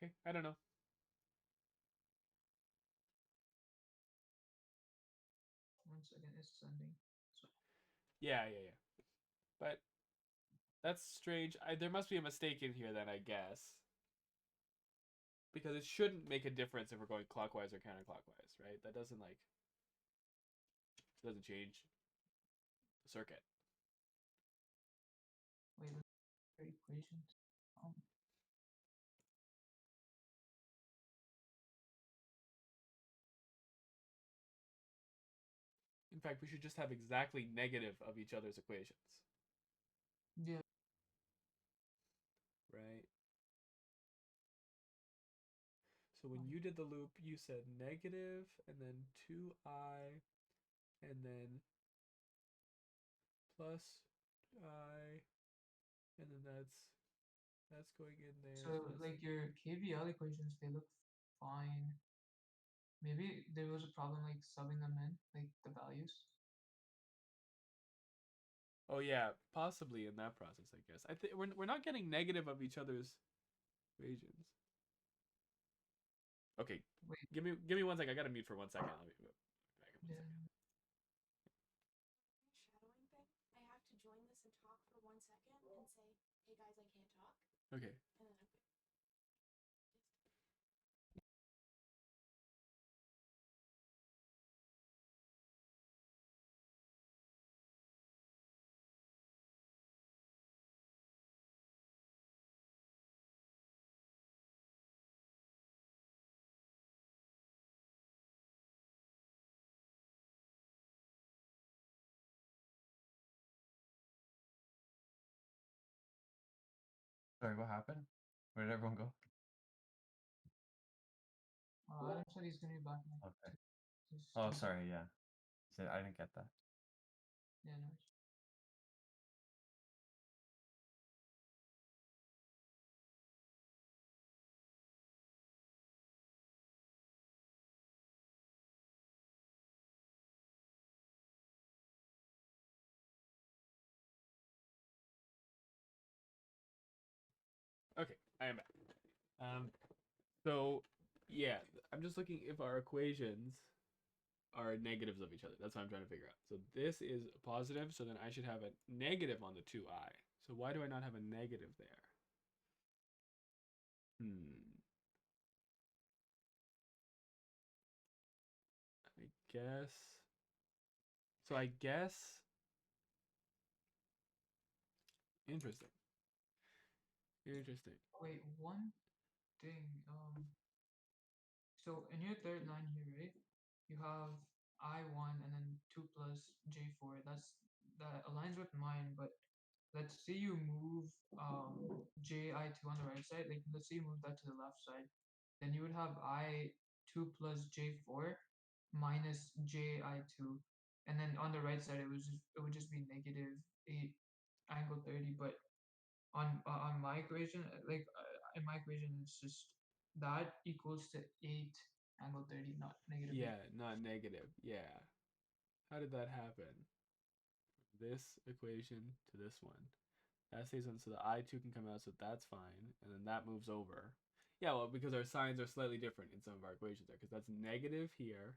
Okay, I don't know. One second, it's sending. So. Yeah. But that's strange. There must be a mistake in here then, I guess. Because it shouldn't make a difference if we're going clockwise or counterclockwise, right? That doesn't doesn't change the circuit. Wait, equations. In fact, we should just have exactly negative of each other's equations. Yeah. Right? So when you did the loop, you said negative, and then 2i, and then plus I, and then that's going in there. So like your KVL equations, they look fine. Maybe there was a problem like subbing them in, like the values. Oh yeah, possibly in that process, I guess. I think we're not getting negative of each other's equations. Okay, wait. Give me 1 second. I gotta mute for 1 second. I'll be back in 1 second. Shadowing thing. I have to join this and talk for 1 second and say, "Hey guys, I can't talk." Okay. And then I'm. Sorry, what happened? Where did everyone go? Adam said he's gonna be back next. Okay. Oh, sorry. Yeah. I didn't get that. Yeah, no. Okay, I am back. So yeah, I'm just looking if our equations are negatives of each other. That's what I'm trying to figure out. So this is positive, so then I should have a negative on the 2i. So why do I not have a negative there? I guess. So I guess. Interesting. Wait, one thing. So in your third line here, right? You have I1 and then 2 plus J4. That aligns with mine, but let's say you move JI2 on the right side, like let's say you move that to the left side, then you would have I2 plus J4 minus JI2, and then on the right side it would just be negative 8 angle 30. But on my equation, like in my equation, it's just that equals to 8 angle 30, not negative 8. Yeah, not negative. Yeah. How did that happen? This equation to this one. That stays on, so the I2 can come out, so that's fine. And then that moves over. Yeah, well, because our signs are slightly different in some of our equations there, because that's negative here.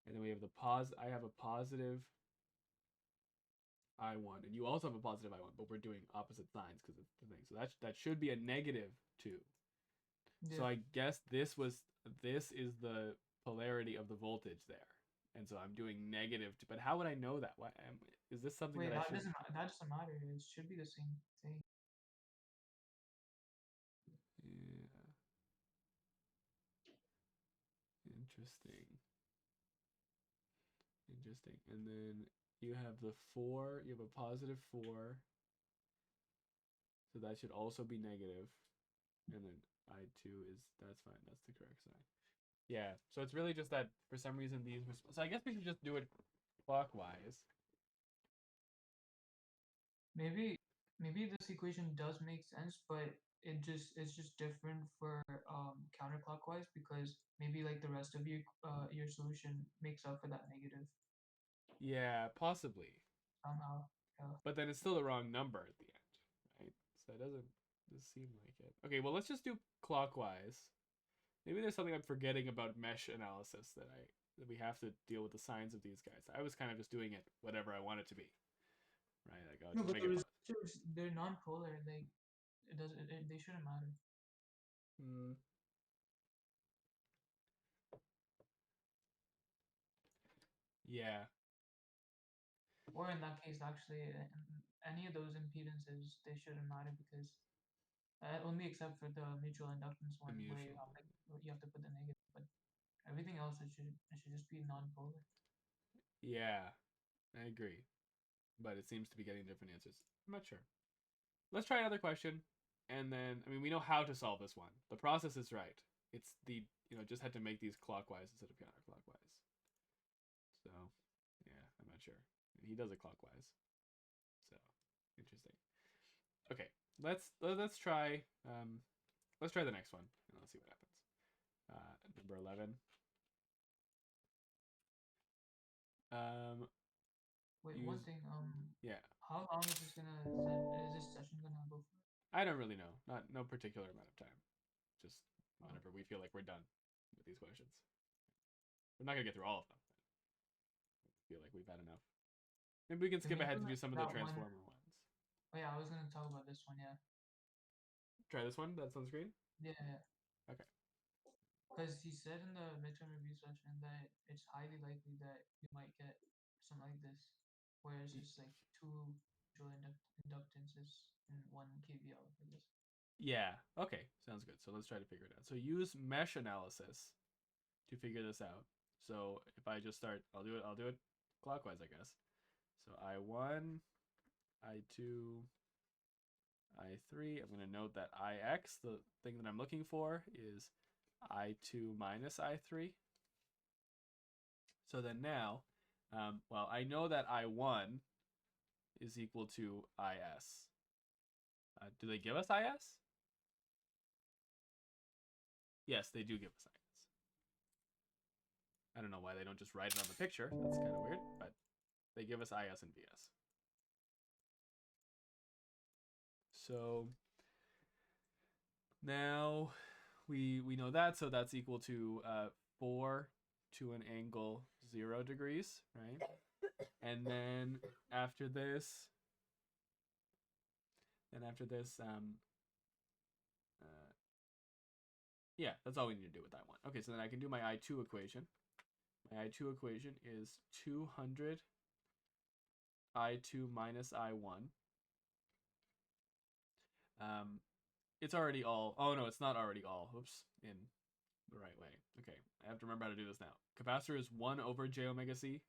And then we have I have a positive I1, and you also have a positive I1, but we're doing opposite signs because it's the thing. So that should be a negative 2. Yeah. So I guess this is the polarity of the voltage there. And so I'm doing negative, but how would I know that? Why is this something Wait, that I should... that doesn't matter. It should be the same thing. Yeah. Interesting. And then you have the 4, you have a positive 4. So that should also be negative. And then I2 is, that's fine. That's the correct sign. Yeah, so it's really just that for some reason these were, so I guess we should just do it clockwise. Maybe this equation does make sense, but it's just different for counterclockwise because maybe like the rest of your solution makes up for that negative Yeah, possibly. somehow. Yeah. But then it's still the wrong number at the end, right? So it doesn't seem like it. Okay, well let's just do clockwise. Maybe there's something I'm forgetting about mesh analysis that we have to deal with the signs of these guys. I was kind of just doing it whatever I want it to be, right? Like I'll No, just but make the it. resistors, they're non-polar. Like they shouldn't matter. Yeah. Or in that case, actually, any of those impedances, they shouldn't matter because only except for the mutual inductance one where you have to put the negative, but everything else it should just be non-polar. Yeah, I agree. But it seems to be getting different answers. I'm not sure. Let's try another question. And then, I mean, we know how to solve this one. The process is right. It's the, just had to make these clockwise instead of counterclockwise. So, yeah, I'm not sure. And he does it clockwise. So, interesting. Okay, let's try the next one and let's see what happens. Number 11. Wait, one thing. Yeah. How long is this session gonna go for? I don't really know. No particular amount of time. Just whenever we feel like we're done with these questions. We're not gonna get through all of them. I feel like we've had enough. Maybe we can skip ahead to do some of the transformer ones. Oh yeah, I was gonna talk about this one. Yeah. Try this one. That's on the screen. Yeah. Okay. Because he said in the midterm review session that it's highly likely that you might get something like this, whereas it's like two mutual inductances in one KVL, I guess. Yeah. Okay. Sounds good. So let's try to figure it out. So use mesh analysis to figure this out. So if I just start, I'll do it clockwise, I guess. So I1, I2, I3. I'm going to note that IX, the thing that I'm looking for, is I2 minus I3. So then now, well, I know that I1 is equal to IS. Do they give us IS? Yes, they do give us IS. I don't know why they don't just write it on the picture. That's kind of weird, but they give us IS and VS. So now we know that, so that's equal to 4 to an angle 0 degrees, right? And then after this, yeah, that's all we need to do with that one. Okay, so then I can do my I2 equation. My I2 equation is 200 I2 minus I1. It's already all, oh no, it's not already all, oops, in the right way. Okay, I have to remember how to do this now. Capacitor is 1 over j omega c.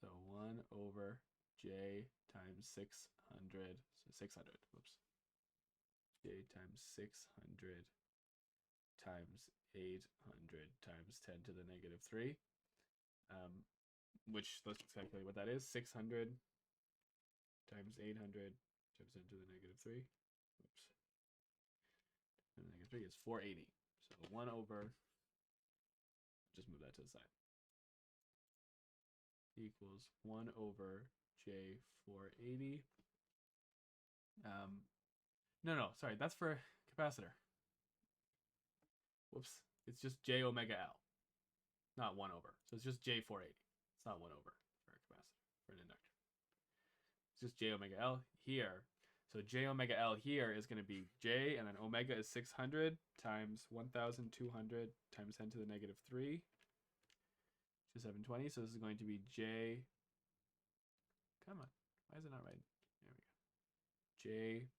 So 1 over j times 600, so 600, whoops. J times 600 times 800 times 10 to the negative 3. Which, let's just calculate what that is. 600 times 800 times 10 to the negative 3. Oops. And the negative 3 is 480. So 1 over, just move that to the side, equals 1 over j 480. No, sorry, that's for capacitor. Whoops, it's just j omega L, not 1 over. So it's just j 480. It's not 1 over for a capacitor, for an inductor. It's just j omega L here. So j omega L here is going to be j, and then omega is 600 times 1,200 times 10 to the negative 3, which is 720. So this is going to be j, come on, why is it not right? There we go. J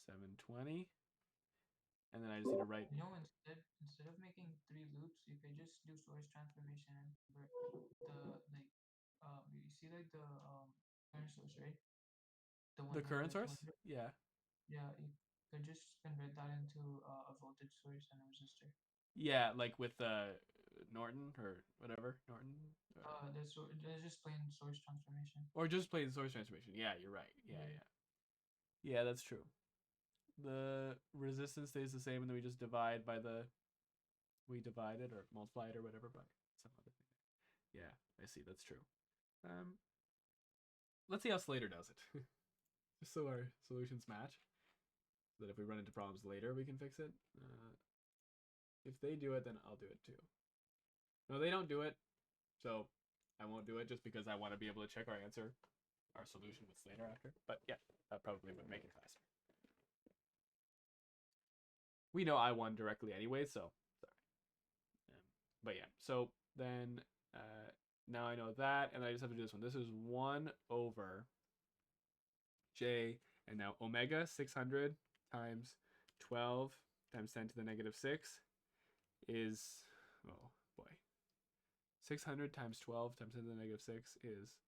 720. And then I just need to write. Instead of making 3 loops, you could just do source transformation and convert the see like the current source, right? The The current 100 by source? 200. Yeah. Yeah, you could just convert that into a voltage source and a resistor. Yeah, like with Norton or whatever. Norton? There's just plain source transformation. Or just plain source transformation. Yeah, you're right. Yeah, Yeah. yeah. Yeah, that's true. The resistance stays the same, and then we just divide by we divide it or multiply it or whatever by some other thing. Yeah, I see. That's true. Let's see how Slater does it. Just so our solutions match. So that if we run into problems later, we can fix it. If they do it, then I'll do it too. No, they don't do it, so I won't do it just because I want to be able to check our answer, our solution with Slater after. But yeah, that probably would make it faster. We know I won directly anyway, so sorry. But yeah, so then now I know that, and I just have to do this one. This is 1 over j, and now omega 600 times 12 times 10 to the negative 6 is, oh boy, 600 times 12 times 10 to the negative 6 is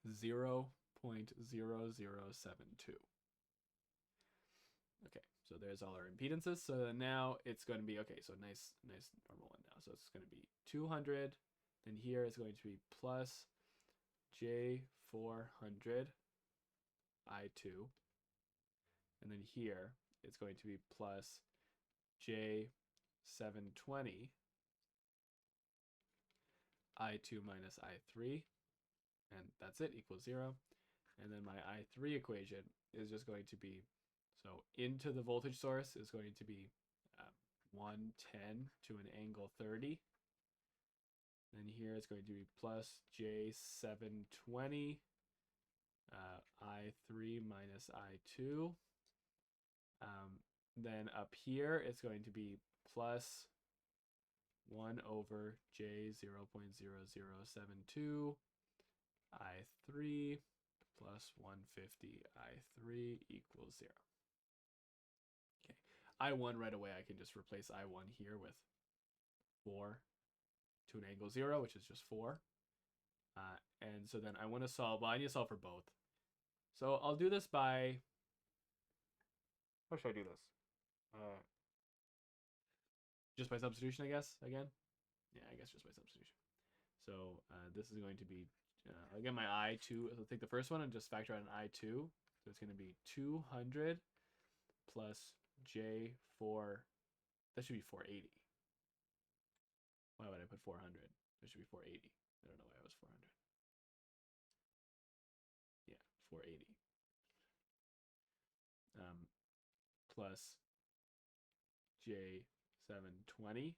0.0072. Okay, so there's all our impedances. So now it's going to be, okay, so nice normal one now. So it's going to be 200. Then here it's going to be plus J400 I2. And then here it's going to be plus J720 I2 minus I3. And that's it, equals 0. And then my I3 equation is just going to be, so into the voltage source is going to be 110 to an angle 30. And here it's going to be plus J720 I3 minus I2. Then up here it's going to be plus 1 over J 0.0072 I3 plus 150 I3 equals 0. Okay, I1 right away, I can just replace I1 here with 4 to an angle 0, which is just 4. And so then I want to solve, well, I need to solve for both. So I'll do this by, how should I do this? Just by substitution, I guess, again? Yeah, I guess just by substitution. So this is going to be, I'll get my I2, I'll take the first one and just factor out an I2. So it's going to be 200 plus J4, that should be 480. Why would I put 400? That should be 480. I don't know why it was 400. Yeah, 480. Plus J720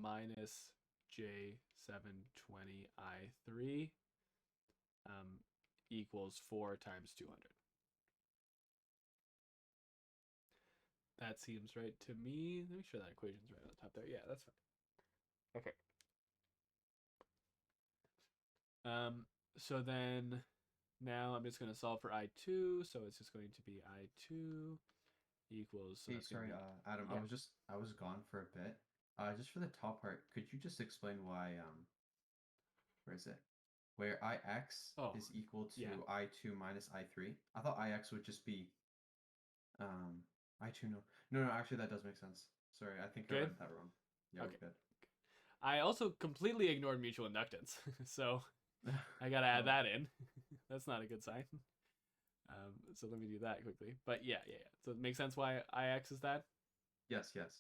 minus J720 I3 equals 4 times 200. That seems right to me. Let me make sure that equation's right on the top there. Yeah, that's fine. Okay. So then now I'm just going to solve for I2. So it's just going to be I2 equals. So hey, sorry, Adam. yeah. I was gone for a bit. Just for the top part, could you just explain why where is it? Where IX is equal to I2 minus I3? I thought IX would just be I2. No. Actually, that does make sense. Sorry, I think I read that wrong. Yeah, okay. We're good. I also completely ignored mutual inductance, so I gotta add that in. That's not a good sign. So let me do that quickly. But yeah. So it makes sense why IX is that? Yes. Yeah.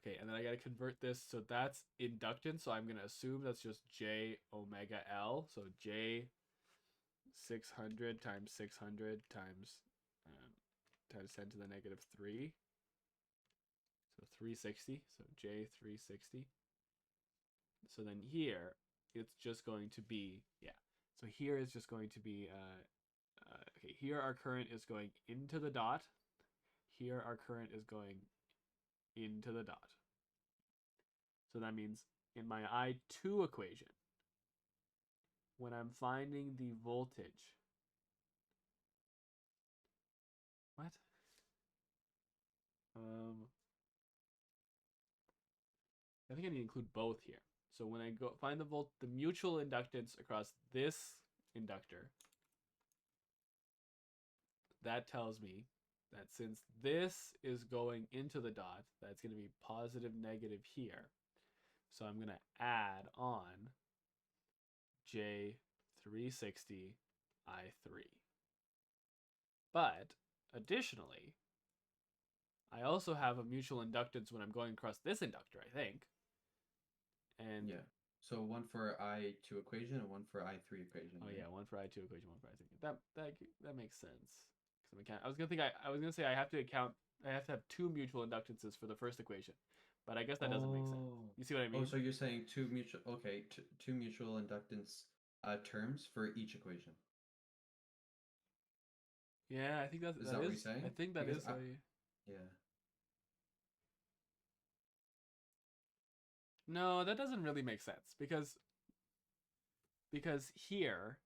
Okay, and then I gotta convert this. So that's inductance. So I'm gonna assume that's just J omega L. So J 600 times 600 times 10 to the negative 3. So 360. So J 360. So then here it's just going to be, so here is just going to be, okay, here our current is going into the dot. Here our current is going into the dot. So that means in my I2 equation, when I'm finding the voltage, I think I need to include both here. So when I go find the mutual inductance across this inductor, that tells me that since this is going into the dot, that's going to be positive negative here. So I'm going to add on J360 I3. But additionally, I also have a mutual inductance when I'm going across this inductor, I think. And yeah. So one for I2 equation and one for I3 equation. Oh right? yeah, one for I2 equation, one for I3. That makes sense. I was gonna say I have to have two mutual inductances for the first equation, but I guess that doesn't make sense. You see what I mean? Oh, so you're saying two mutual inductance terms for each equation. Yeah, I think that Is that what you're saying? I think that Because is how you... Yeah. No, that doesn't really make sense because here,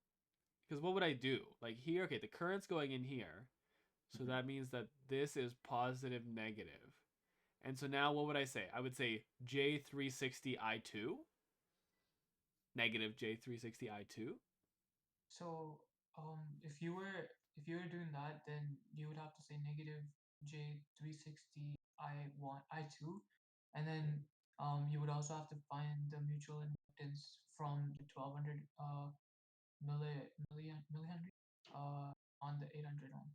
because what would I do? Like here, okay, the current's going in here, so that means that this is positive negative. And so now what would I say? I would say J360 I2, negative J360 I2. So if you were doing that, then you would have to say negative J360 I1 I2, and then you would also have to find the mutual inductance from the 1200 millihenry on the 800 one.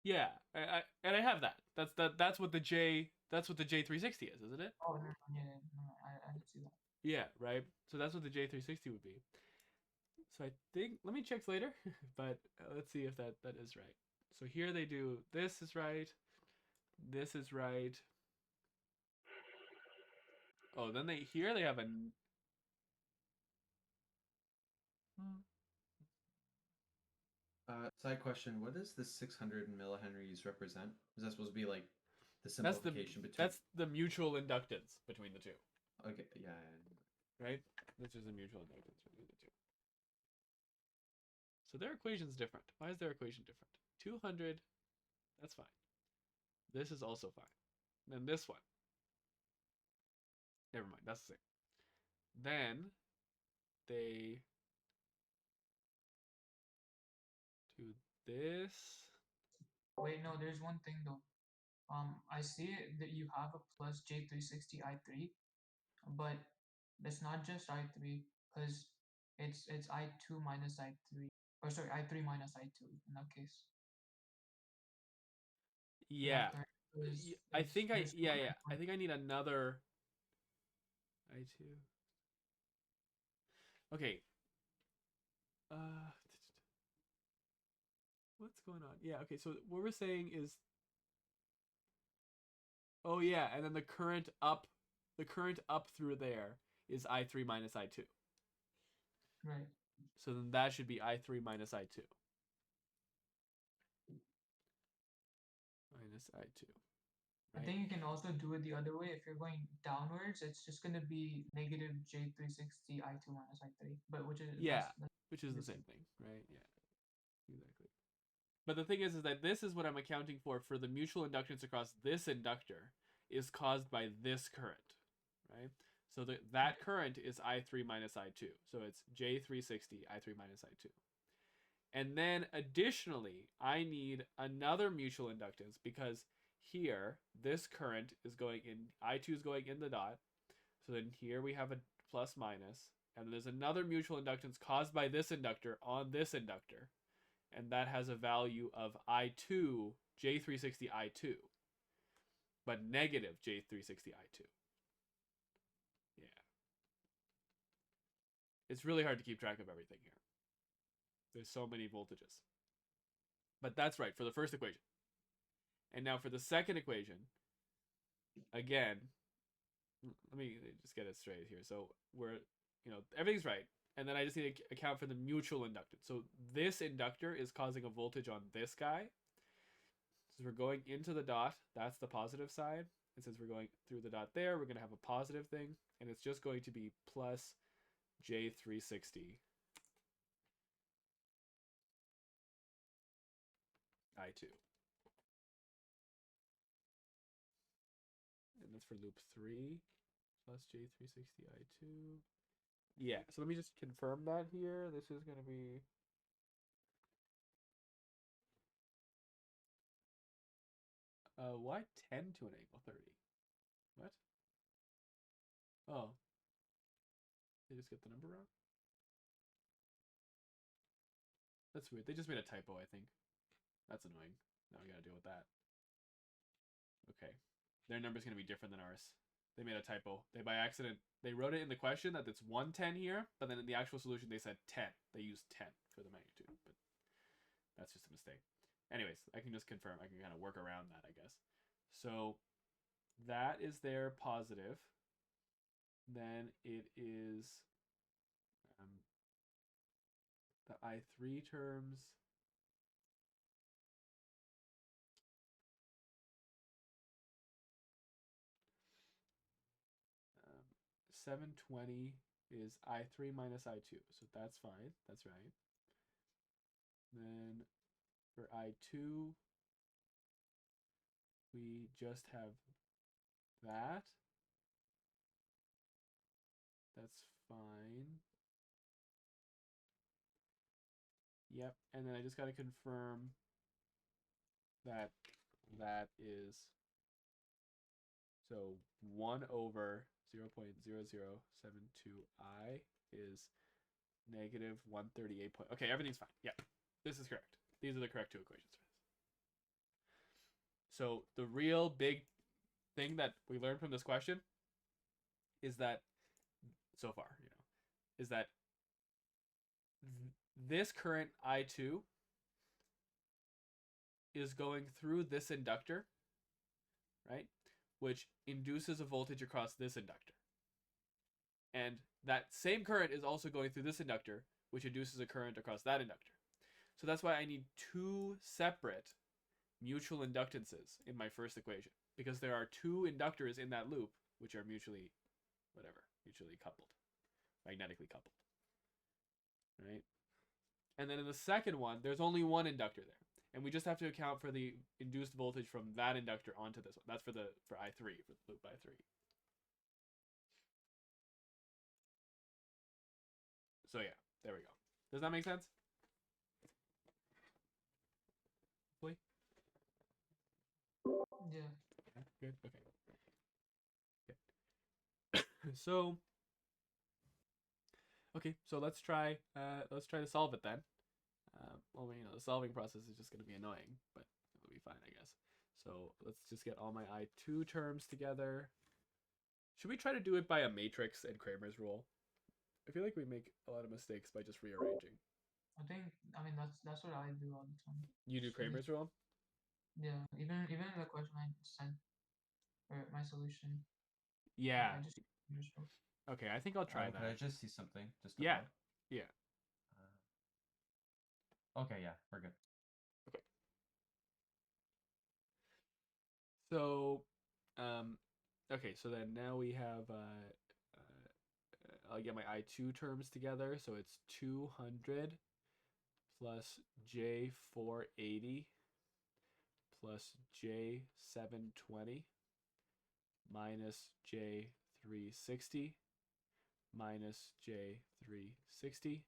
Yeah, and I have that. That's what the J360 is, isn't it? Oh no, yeah, no, I didn't see that. Yeah, right. So that's what the J360 would be. So I think let me check later, but let's see if that is right. So here they do this is right, this is right. Oh, then they have a. Side question: what does the 600 millihenries represent? Is that supposed to be like the simplification between? That's the mutual inductance between the two. Okay, yeah. Right? This is a mutual inductance between the two. So their equation's different. Why is their equation different? 200, that's fine. This is also fine. Then this one. Never mind, that's the same. Then they do this. Wait, no, there's one thing though. I see that you have a plus J360 I3, but that's not just I3 because it's I2 minus I3, or sorry, I3 minus I2 in that case. Yeah. I think I need another I2. Okay. What's going on? Yeah, okay, so what we're saying is oh yeah, and then the current up through there is I3 minus I2. Right. So then that should be I3 minus I2. Minus I2. I think you can also do it the other way. If you're going downwards, it's just going to be negative J360 I2 minus I3, but which is which is the same thing, right? Yeah, exactly. But the thing is that this is what I'm accounting for the mutual inductance across this inductor is caused by this current, right? So that current is I3 minus I2. So it's J360 I3 minus I2. And then additionally, I need another mutual inductance because here, this current is going in, I2 is going in the dot. So then here we have a plus minus. And then there's another mutual inductance caused by this inductor on this inductor. And that has a value of I2, J360 I2. But negative J360 I2. Yeah. It's really hard to keep track of everything here. There's so many voltages. But that's right for the first equation. And now for the second equation, again, let me just get it straight here. So everything's right. And then I just need to account for the mutual inductance. So this inductor is causing a voltage on this guy. Since we're going into the dot, that's the positive side. And since we're going through the dot there, we're going to have a positive thing. And it's just going to be plus J360 I2. that's for loop 3 plus J360 I2. Yeah, so let me just confirm that here. This is going to be why 10 to enable 30? What? Oh. They just get the number wrong? That's weird. They just made a typo, I think. That's annoying. Now we gotta deal with that. Okay. Their number's gonna be different than ours. They made a typo. They by accident, they wrote it in the question that it's 110 here, but then in the actual solution they said 10. They used 10 for the magnitude, but that's just a mistake. Anyways, I can just confirm. I can kind of work around that, I guess. So that is their positive. Then it is the I3 terms. 720 is I3 minus I2, so that's fine. That's right. Then for I2, we just have that. That's fine. Yep, and then I just got to confirm that that is, so 1 over 0.0072I is negative 138. Okay, everything's fine. Yeah, this is correct. These are the correct two equations for this. So the real big thing that we learned from this question is that, so far, is that this current I2 is going through this inductor, right? Which induces a voltage across this inductor. And that same current is also going through this inductor, which induces a current across that inductor. So that's why I need two separate mutual inductances in my first equation, because there are two inductors in that loop which are mutually coupled, magnetically coupled, right? And then in the second one, there's only one inductor there, and we just have to account for the induced voltage from that inductor onto this one. That's for I3, for loop I3. So yeah, there we go. Does that make sense? Hopefully. Yeah. Good. Okay. So. Okay, so let's try to solve it then. Well, the solving process is just going to be annoying, but it'll be fine, I guess. So let's just get all my I2 terms together. Should we try to do it by a matrix and Kramer's rule? I feel like we make a lot of mistakes by just rearranging. I mean that's what I do all the time. You do Kramer's rule? Yeah, even the question I sent, or my solution. Yeah. I just Okay, I think I'll try that. Could I just see something? Just yeah. above? Yeah. Okay, yeah, we're good. Okay. So, okay, so then now we have, I'll get my I2 terms together. So it's 200 plus J480 plus J720 minus J360 minus J360.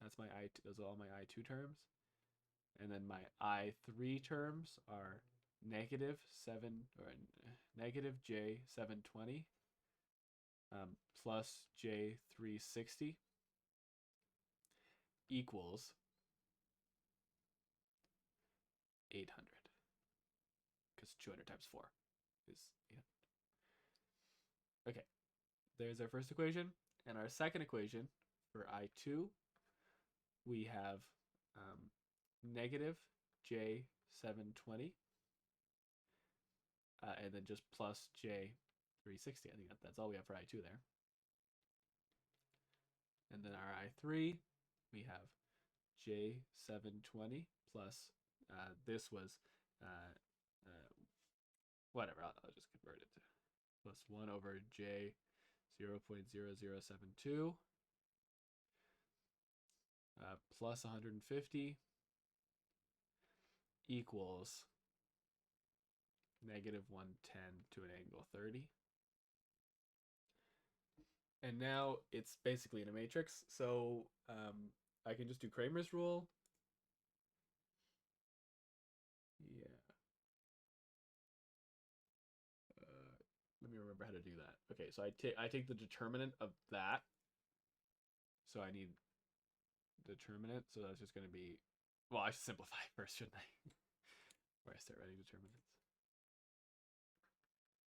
That's my those are all my I2 terms. And then my I3 terms are negative J720 plus J360 equals 800, because 200 times 4 is 800. Okay, there's our first equation. And our second equation for I2, we have negative J720 and then just plus J360. I think that's all we have for I2 there. And then our I3, we have J720 plus, this was, whatever, I'll just convert it to plus 1 over J 0.0072 plus 150 equals negative 110 to an angle 30. And now it's basically in a matrix, so I can just do Kramer's rule. Yeah. Let me remember how to do that. Okay, so I take the determinant of that. So I need determinant, so that's just going to be, well, I should simplify first, shouldn't I? Where I start writing determinants.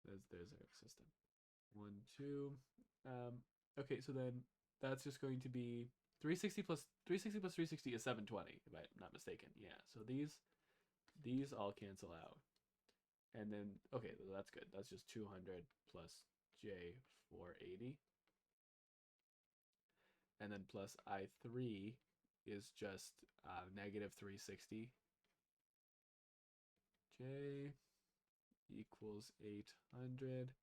There's a system. 1, 2. Okay, so then that's just going to be 360 plus 360 is 720, if I'm not mistaken. Yeah, so these all cancel out. And then, okay, that's good. That's just 200 plus J 480. And then plus I3 is just negative 360. J equals 800.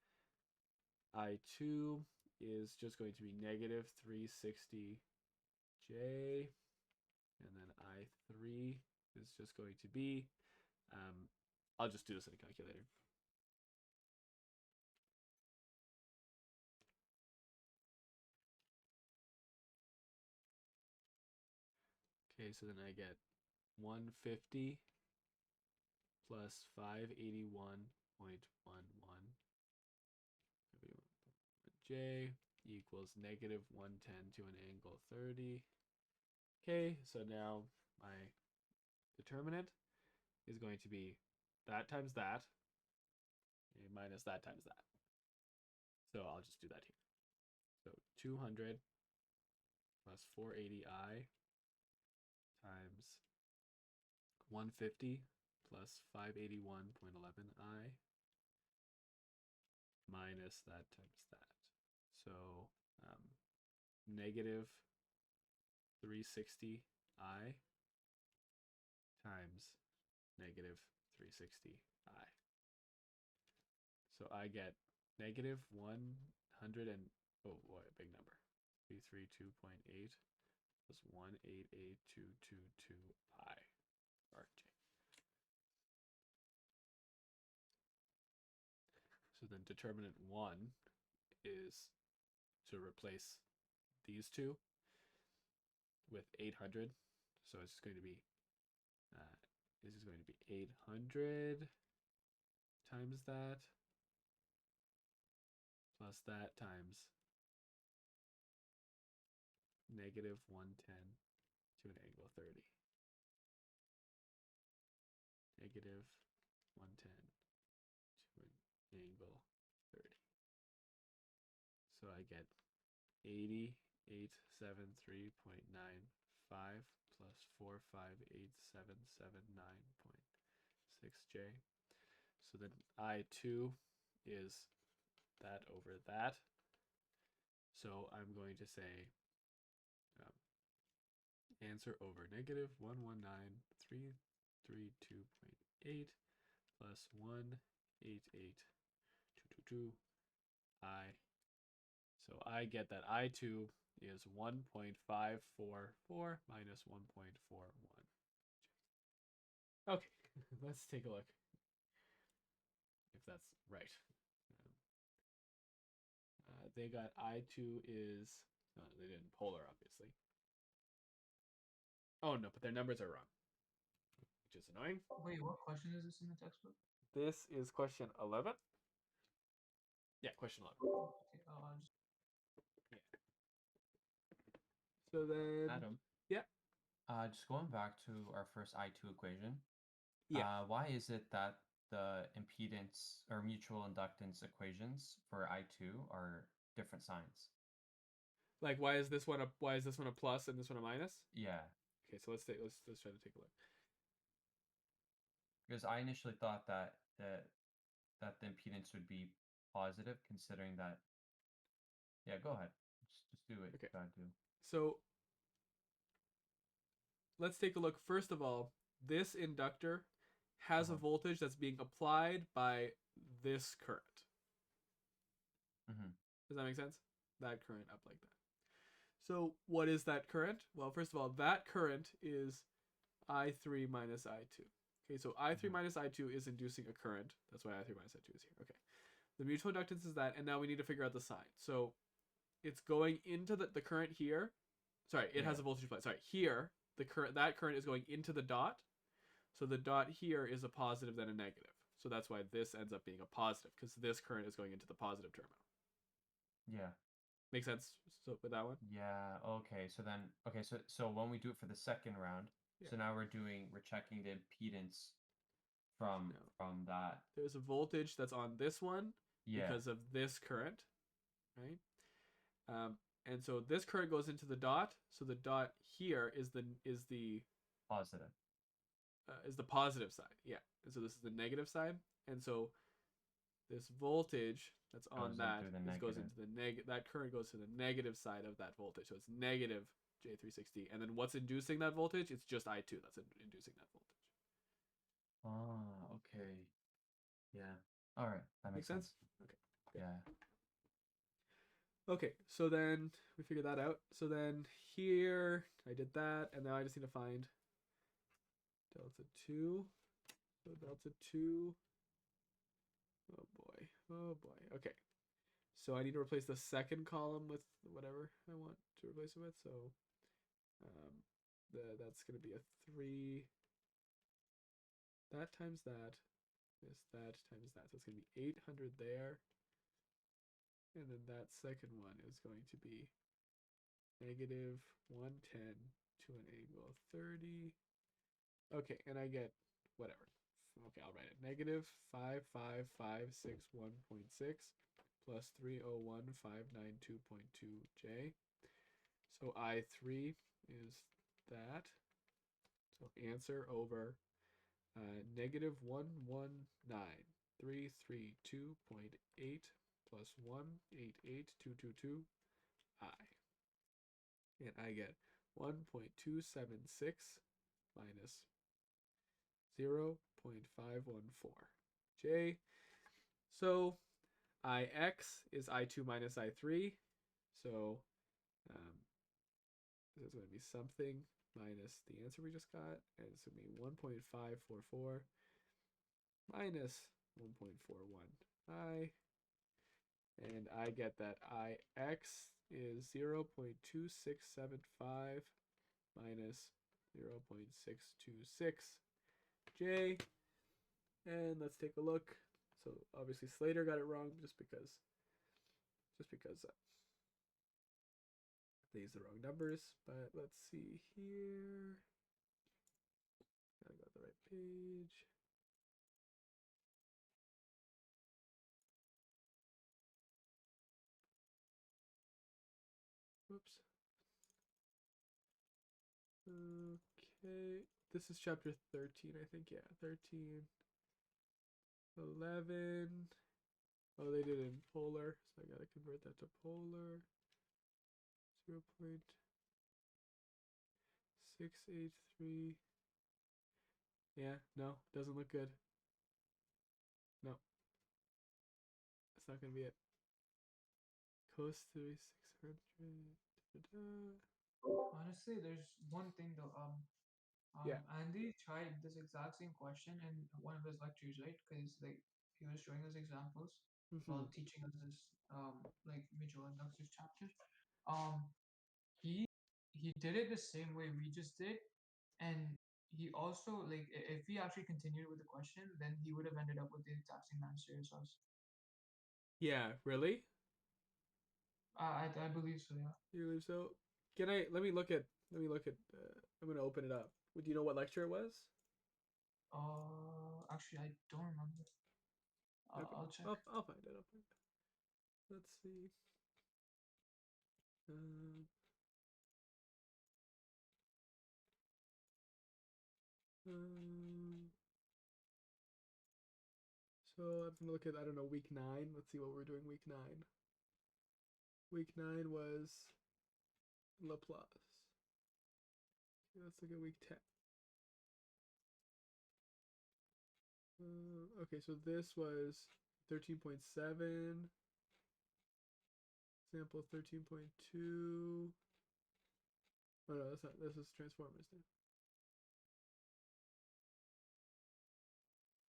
I2 is just going to be negative 360 J. And then I3 is just going to be, I'll just do this in a calculator. Okay, so then I get 150 plus 581.11. J equals negative 110 to an angle 30. Okay, so now my determinant is going to be that times that, minus that times that. So I'll just do that here. So 200 plus 480i times 150 plus 581.11i minus that times that. So negative 360i times negative 360i. So I get negative 100 and, oh boy, a big number. 332.8 plus 188.222i RJ. So then determinant 1 is to replace these two with 800. So it's just going to be, this is going to be 800 times that plus that times negative 110 to an angle 30. Negative 110 to an angle 30. So I get 8873.95 plus 458,779.6J. So then I2 is that over that. So I'm going to say answer over negative 119,332.8 plus 188.222i. So I get that I2 is 1.544 minus 1.41. Okay, let's take a look if that's right. They got I2 is, no, they didn't polar, obviously. Oh no, but their numbers are wrong, which is annoying. Wait, what question is this in the textbook? This is question 11. Yeah, question 11. Okay, Yeah. So then, Adam. Yeah. Just going back to our first I2 equation. Yeah. Why is it that the impedance or mutual inductance equations for I2 are different signs? Like, why is this one a plus and this one a minus? Yeah. Okay, so let's try to take a look. Because I initially thought that the impedance would be positive, considering that. Yeah, go ahead. Just do it. Okay. Gotta do. So let's take a look. First of all, this inductor has a voltage that's being applied by this current. Does that make sense? That current up like that. So what is that current? Well, first of all, that current is I3 minus I2. Okay, so I3 minus I2 is inducing a current. That's why I3 minus I2 is here. Okay. The mutual inductance is that, and now we need to figure out the sign. So it's going into the current here. Sorry, it has a voltage apply. Sorry, here, that current is going into the dot. So the dot here is a positive, then a negative. So that's why this ends up being a positive, because this current is going into the positive terminal. Yeah. Make sense so with that one? Yeah. Okay. So when we do it for the second round, so now we're checking the impedance from that. There's a voltage that's on this one because of this current, right? And so this current goes into the dot. So the dot here is the positive. Is the positive side, yeah. And so this is the negative side, and so this voltage that's on that goes into the that current goes to the negative side of that voltage. So it's negative J360, and then what's inducing that voltage? It's just I2 that's inducing that voltage. Oh, okay. Yeah. All right. That makes sense. Okay. Yeah. Okay, so then we figured that out. So then here I did that, and now I just need to find delta 2. So delta 2. Oh boy. Okay. So I need to replace the second column with whatever I want to replace it with. So that's going to be a 3. That times that is that times that. So it's going to be 800 there. And then that second one is going to be negative 110 to an angle of 30. Okay, and I get whatever. Okay, I'll write it. Negative 55561.6 plus 301,592.2 J. So I3 is that. So answer over negative 119,332.8 plus 188,222 I. And I get 1.276 minus 0.514 J. So Ix is I2 minus I3. So this is going to be something minus the answer we just got. And it's going to be 1.544 minus 1.41 I. And I get that Ix is 0.2675 minus 0.626 J. And let's take a look. So obviously Slater got it wrong just because they used the wrong numbers. But let's see here. I got the right page. Whoops. Okay, this is chapter 13, I think. Yeah, 13, 11. Oh, they did it in polar, so I gotta convert that to polar. 0.683. Yeah, no, doesn't look good. No, that's not gonna be it. Cos 3600. Honestly, there's one thing though. Yeah. Andy tried this exact same question in one of his lectures, right? Because like he was showing us examples while teaching us this like mutual inductors chapter. He he did it the same way we just did, and he also like if he actually continued with the question, then he would have ended up with the exact same answer as us. Yeah, really? I believe so. Yeah. You believe so? Let me look at I'm gonna open it up. Do you know what lecture it was? Actually, I don't remember. Okay. I'll check. I'll find it. Let's see. So I'm gonna look at, I don't know, week 9. Let's see what we're doing week 9. Week 9 was Laplace. Okay, let's look at week 10. Okay, so this was 13.7. Sample 13.2. Oh no, that's not. This is transformers then.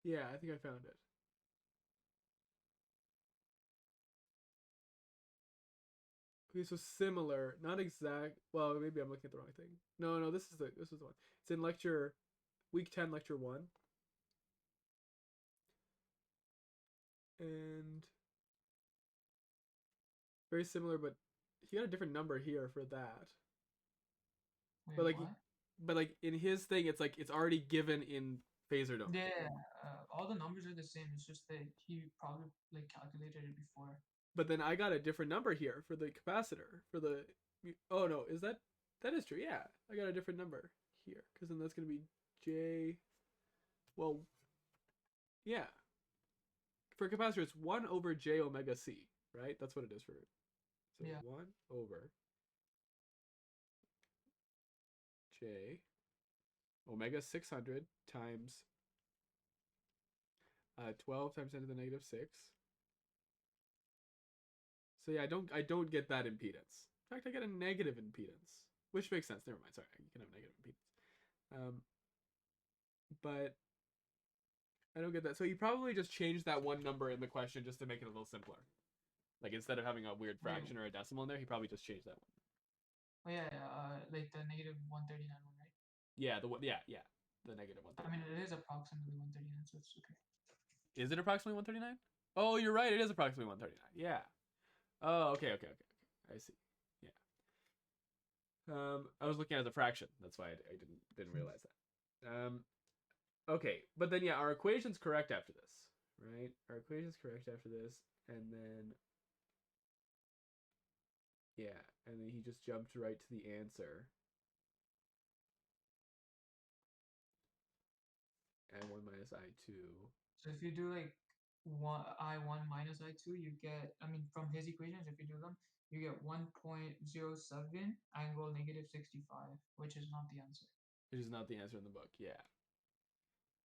Yeah, I think I found it. Okay, so similar, not exact. Well, maybe I'm looking at the wrong thing. No, this is the one. It's in lecture, week 10, lecture 1, and very similar, but he got a different number here for that. Wait, But like, what? but like in his thing, it's like it's already given in phasor dome. Yeah, all the numbers are the same. It's just that he probably like calculated it before. But then I got a different number here for the capacitor for the. Oh no, is that is true? Yeah, I got a different number here because then that's gonna be J. Well, yeah. For capacitor, it's 1 over J omega C, right? That's what it is for. So Yeah. 1 over J omega 600 times 12 times 10 to the negative 6. So yeah, I don't get that impedance. In fact, I get a negative impedance, which makes sense. Never mind. Sorry, you can have negative impedance. But I don't get that. So he probably just changed that one number in the question just to make it a little simpler. Like instead of having a weird fraction or a decimal in there, he probably just changed that one. Oh yeah, like the negative 139 one, right? Yeah, the negative 139. I mean, it is approximately 139, so it's okay. Is it approximately 139? Oh, you're right. It is approximately 139. Yeah. Oh, okay. I see. Yeah. I was looking at it as a fraction. That's why I didn't realize that. Okay, but then yeah, our equation's correct after this, right? Our equation's correct after this, and then yeah, and then he just jumped right to the answer. I1 minus I2. So if you do like I1 minus I2, you get, I mean, from his equations, if you do them, you get 1.07 angle negative 65, which is not the answer. Which is not the answer in the book. Yeah.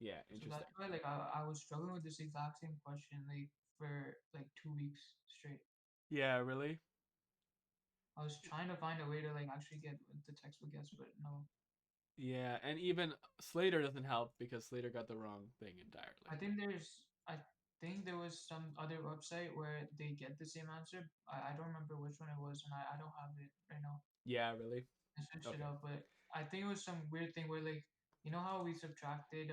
Yeah, So interesting. that's why like I was struggling with this exact same question like for like 2 weeks straight. Yeah, really? I was trying to find a way to like actually get the textbook guess, but no. Yeah, and even Slater doesn't help because Slater got the wrong thing entirely. I think there was some other website where they get the same answer. I don't remember which one it was, and I don't have it right now. Yeah, really? I searched it up, but I think it was some weird thing where like you know how we subtracted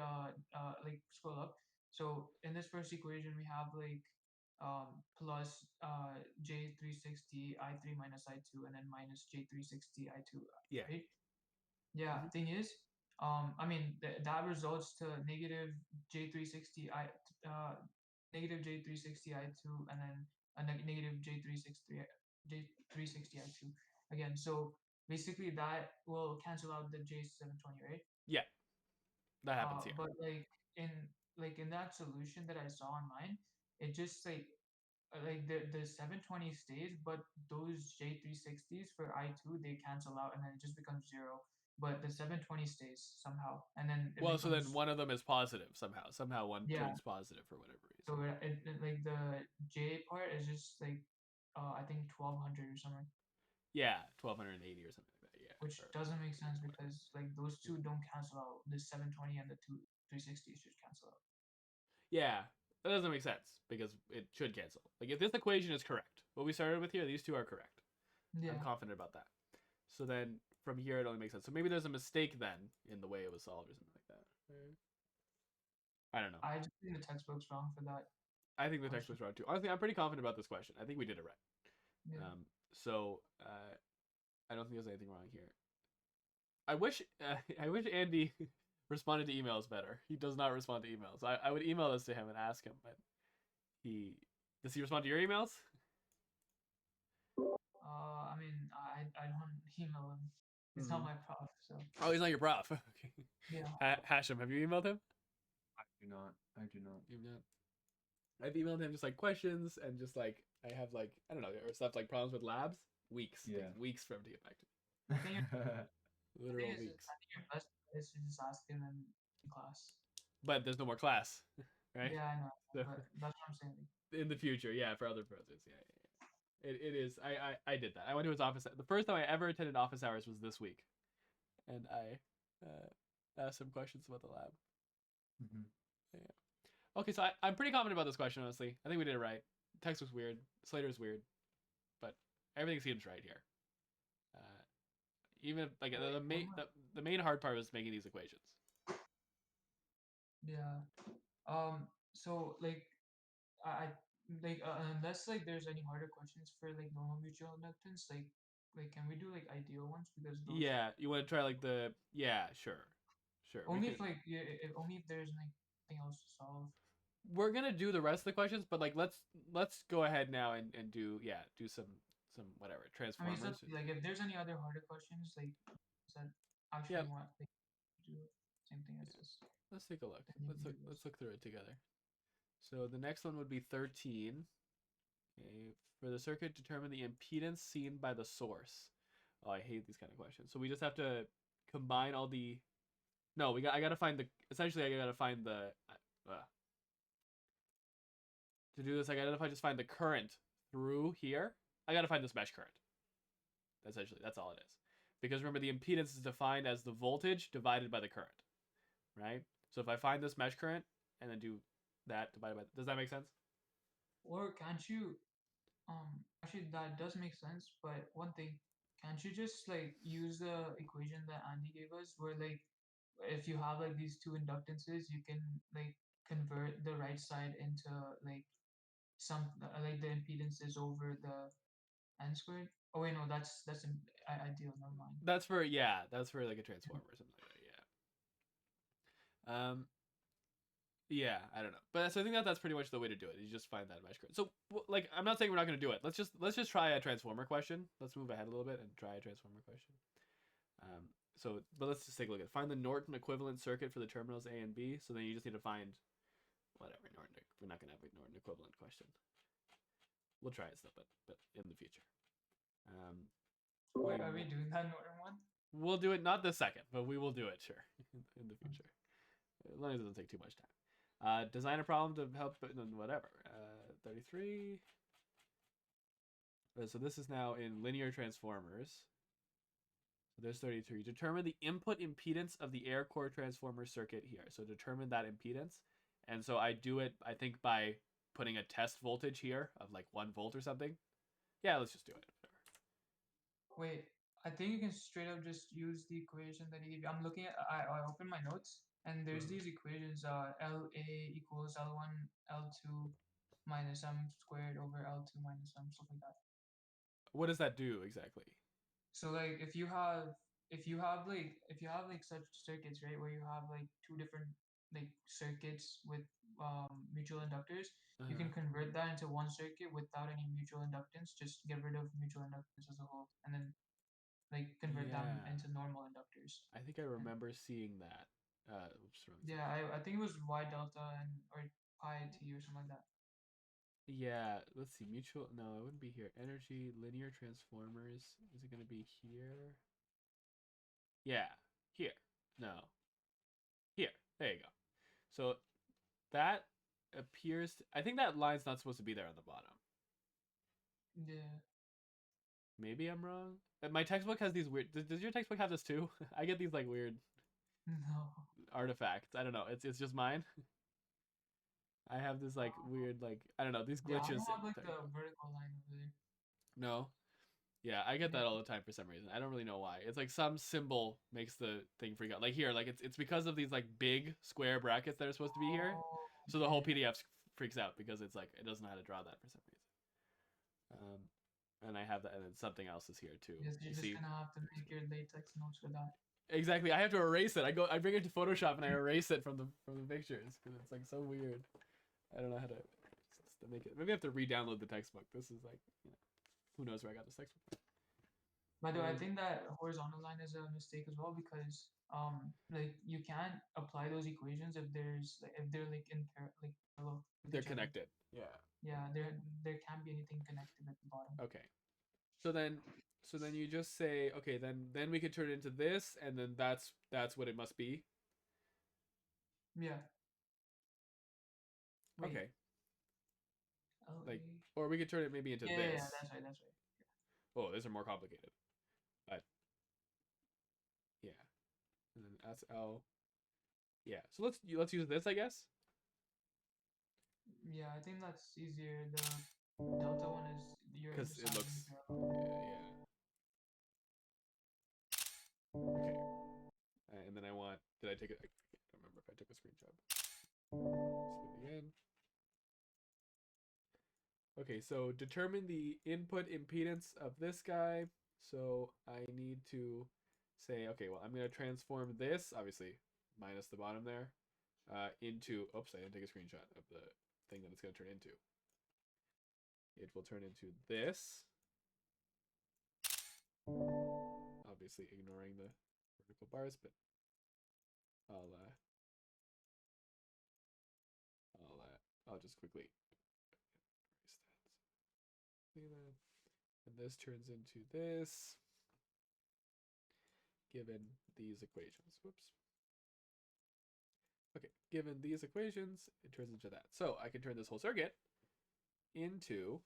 like scroll up. So in this first equation we have like plus J360 I3 minus I2 and then minus J360 I2, Yeah. right? Yeah, thing is, I mean that results to negative J360 negative J360 I2 and then a negative J360 I2 again. So basically that will cancel out the J720, right? Yeah. That happens here. But like in that solution that I saw online, it just like the 720 stays, but those J360s for I2 they cancel out and then it just becomes 0. But the 720 stays somehow, and then it Well, becomes, so then one of them is positive somehow. Somehow one yeah. turns positive for whatever reason. So like the J part is just like I think 1200 or something. Yeah, 1280 or something like that. Yeah. Which doesn't make sense because like those two don't cancel out. The 720 and the 360 should cancel out. Yeah, that doesn't make sense because it should cancel. Like if this equation is correct, what we started with here, these two are correct. Yeah. I'm confident about that. So then from here it only makes sense. So maybe there's a mistake then in the way it was solved or something like that. I don't know. I just think the textbook's wrong for that. I think the textbook's wrong too. Honestly, I'm pretty confident about this question. I think we did it right. Yeah. So I don't think there's anything wrong here. I wish Andy responded to emails better. He does not respond to emails. I would email this to him and ask him, but does he respond to your emails? I mean, I don't email him. He's not my prof, so. Oh, he's not your prof. Okay. Yeah. Hashem, have you emailed him? I do not. You've not. I've emailed him just like questions and just like I have like I don't know or stuff like problems with labs. Weeks. Yeah. Takes weeks for him to get back to me. Literal weeks. I think your best is to just ask him in class. But there's no more class, right? Yeah, I know. So, but that's what I'm saying. in the future, yeah, for other professors, yeah. It is. I did that. I went to his office. The first time I ever attended office hours was this week, and I asked him questions about the lab. Mm-hmm. Yeah. Okay, so I'm pretty confident about this question, honestly. I think we did it right. Text was weird. Slater's weird. But everything seems right here. Even if, like, the main hard part was making these equations. Yeah. So like I like unless like there's any harder questions for like normal mutual inductance, like can we do like ideal ones because those Yeah, you want to try like the sure. only if like only if there's like nothing else to solve. We're gonna do the rest of the questions, but like let's go ahead now and do some whatever I mean, transformers. like if there's any other harder questions, like that actually want like do same thing as this. Let's take a look. then you can do Let's this. look through it together. So the next one would be 13. Okay, for the circuit, determine the impedance seen by the source. Oh, I hate these kind of questions. So we just have to combine all the. No, I gotta find the. Essentially, I gotta find the. To do this, I gotta just find the current through here. I gotta find this mesh current. Essentially, that's all it is. Because remember, the impedance is defined as the voltage divided by the current, right? So if I find this mesh current and then do that divided by, does that make sense? Or can't you actually that does make sense, but one thing, can't you just like use the equation that Andy gave us where like if you have like these two inductances, you can like convert the right side into like some like the impedances over the n squared. Oh wait, no, that's ideal. Never mind. That's for like a transformer or something like that. Yeah, I don't know, but so I think that's pretty much the way to do it. You just find that mesh current. So like I'm not saying we're not going to do it. Let's just try a transformer question. Let's move ahead a little bit and try a transformer question. But let's just take a look at it. Find the Norton equivalent circuit for the terminals A and B. So then you just need to find whatever Norton. We're not going to have a Norton equivalent question. We'll try it still, but in the future. Wait, are we doing that Norton one? We'll do it not this second, but we will do it sure in the future, as long as it doesn't take too much time. Design a problem to help, whatever. 33. So this is now in linear transformers. So there's 33. Determine the input impedance of the air core transformer circuit here. So determine that impedance. And so I do it, I think, by putting a test voltage here of like 1 volt or something. Yeah, let's just do it. Wait, I think you can straight up just use the equation that he gave you. I'm looking at, I open my notes and there's these equations, LA equals L1, L2 minus M squared over L2 minus M, stuff like that. What does that do exactly? So like if you have like such circuits, right, where you have like two different like circuits with mutual inductors, you can convert that into one circuit without any mutual inductance. Just get rid of mutual inductance as a whole, and then like convert them into normal inductors. I think I remember seeing that. Yeah, I think it was Y delta and or pi t or something like that. Yeah, let's see. Mutual. No, it wouldn't be here. Energy, linear transformers. Is it going to be here? Yeah, here. No. Here. There you go. So that appears. I think that line's not supposed to be there on the bottom. Yeah. Maybe I'm wrong. My textbook has these weird. Does your textbook have this too? I get these like weird No. artifacts. I don't know. It's just mine. I have this like weird like I don't know these glitches. Yeah, I don't have like the vertical line over there. No. Yeah, I get that all the time for some reason. I don't really know why. It's like some symbol makes the thing freak out. Like here, like it's because of these like big square brackets that are supposed to be here. So the whole PDF freaks out because it's like it doesn't know how to draw that for some reason. And I have that, and then something else is here too. Yes, you're just gonna have to make your latex notes for that. Exactly, I have to erase it. I bring it to Photoshop and I erase it from the pictures because it's like so weird. I don't know how to make it. Maybe I have to re-download the textbook. This is like, who knows where I got this textbook. By the way, I think that horizontal line is a mistake as well because like you can't apply those equations if they're like in like parallel. They're connected. Yeah. Yeah, there can't be anything connected at the bottom. Okay. So then you just say, okay, then we could turn it into this, and then that's what it must be. Yeah. Wait. Okay. LA. Like, or we could turn it maybe into this. Yeah, that's right. Yeah. Oh, these are more complicated. But yeah, and then SL. Yeah. So let's use this, I guess. Yeah, I think that's easier. The delta one is you're Because it looks, deciding yeah, okay. And then I want, did I take it? I don't remember if I took a screenshot. Let's do it again. Okay, so determine the input impedance of this guy. So I need to say, okay, well, I'm going to transform this, obviously, minus the bottom there, into, oops, I didn't take a screenshot of the thing that it's going to turn into. It will turn into this. Obviously ignoring the vertical bars, but I'll just quickly erase that. And this turns into this, given these equations. Whoops. Okay, given these equations, it turns into that. So I can turn this whole circuit into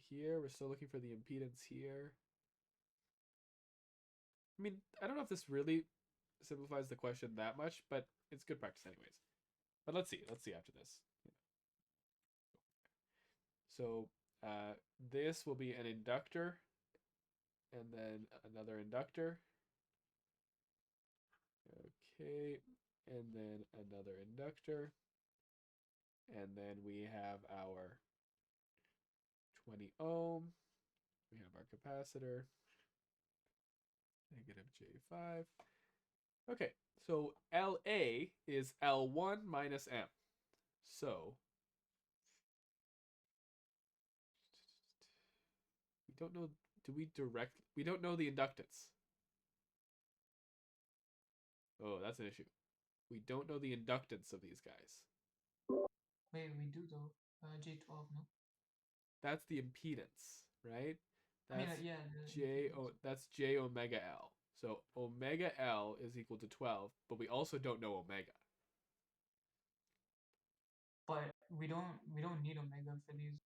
here. We're still looking for the impedance here. I mean, I don't know if this really simplifies the question that much, but it's good practice anyways. But let's see. Let's see after this. So this will be an inductor, and then another inductor. Okay, and then another inductor. And then we have our 20 ohm. We have our capacitor, negative J5. Okay, so LA is L1 minus M. So we don't know, we don't know the inductance. Oh, that's an issue. We don't know the inductance of these guys. Wait, we do though. J12, no? That's the impedance, right? That's yeah, that's J omega L. So omega L is equal to 12, but we also don't know omega. But we don't need omega for these.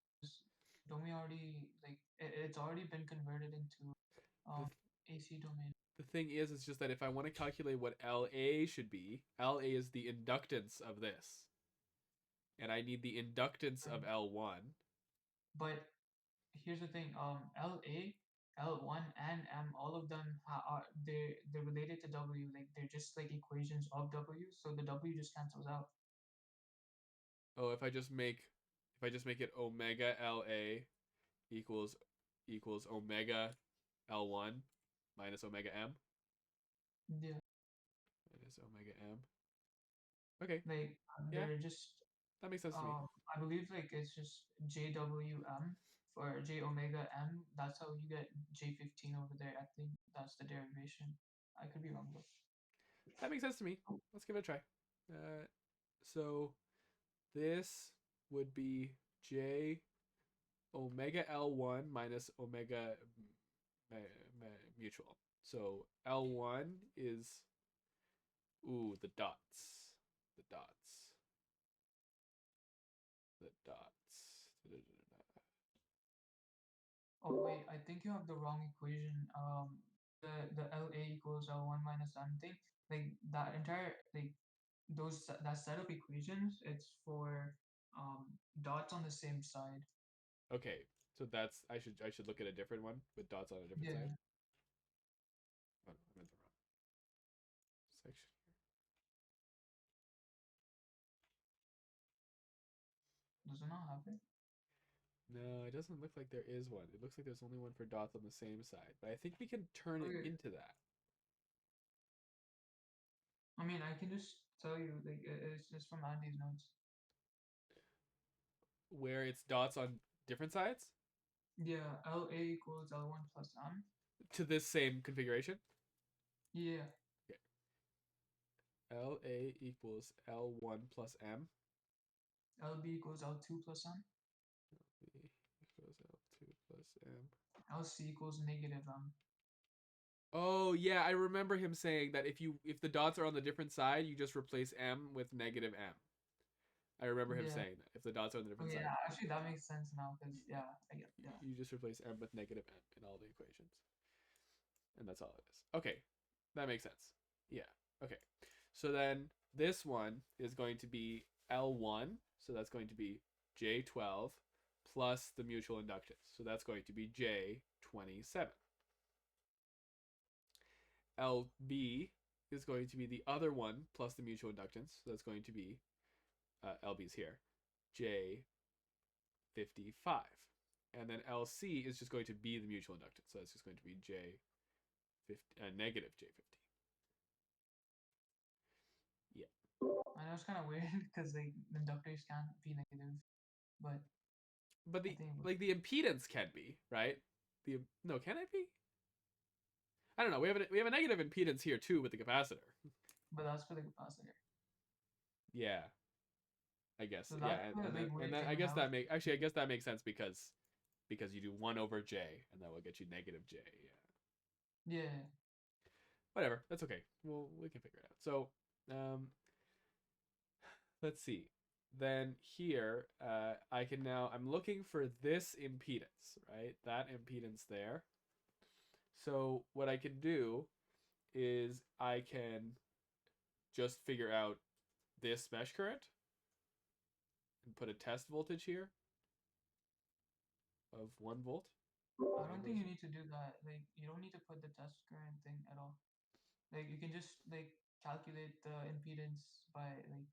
Don't we already like it's already been converted into AC domain? The thing is, it's just that if I want to calculate what LA should be, LA is the inductance of this. And I need the inductance of L1. But here's the thing, LA, L1, and M, all of them are they're related to W. Like they're just like equations of W, so the W just cancels out. Oh, if I just make it omega LA equals omega L1 minus omega M. Yeah. Minus omega M. Okay. Like Yeah, they're just that makes sense to me. I believe like it's just JWM for J omega M. That's how you get J15 over there. I think that's the derivation. I could be wrong though. That makes sense to me. Let's give it a try. So this would be J omega L1 minus omega mutual. So L1 is, ooh, the dots. The dots. The dots. Oh wait, I think you have the wrong equation. The LA equals L1 minus M thing. Like that entire like that set of equations. It's for dots on the same side. Okay, so that's I should look at a different one with dots on a different Yeah. side. Oh, I'm in the wrong section here. Does it not happen? No, it doesn't look like there is one. It looks like there's only one for dots on the same side. But I think we can turn it Okay. into that. I mean, I can just tell you, like, it's just from Andy's notes. Where it's dots on different sides? Yeah, LA equals L1 plus M. To this same configuration? Yeah. Okay. LA equals L1 plus M. LB equals L2 plus M. LB equals L2 plus M. LC equals negative M. Oh yeah, I remember him saying that if the dots are on the different side, you just replace M with negative M. I remember him saying that if the dots are on the different Okay, side. yeah, actually that makes sense now because yeah, I get yeah. You just replace M with negative M in all the equations. And that's all it is. Okay, that makes sense. Yeah, okay. So then this one is going to be L1. So that's going to be J12 plus the mutual inductance. So that's going to be J27. LB is going to be the other one plus the mutual inductance. So that's going to be, LB's here, J55. And then LC is just going to be the mutual inductance. So that's just going to be negative J50. Yeah. I know it's kind of weird because like inductors can't be negative, but the the impedance can be, right? No, can it be? I don't know. We have a negative impedance here too with the capacitor. But that's for the capacitor. Yeah. I guess. So yeah, and then I guess that makes sense because you do 1 over J and that will get you negative J. Yeah. Yeah. Whatever. That's okay. We can figure it out. So, let's see. Then here, I'm looking for this impedance, right? That impedance there. So what I can do is I can just figure out this mesh current and put a test voltage here of 1 volt. I don't think you need to do that. Like, you don't need to put the test current thing at all. Like, you can just like calculate the impedance by like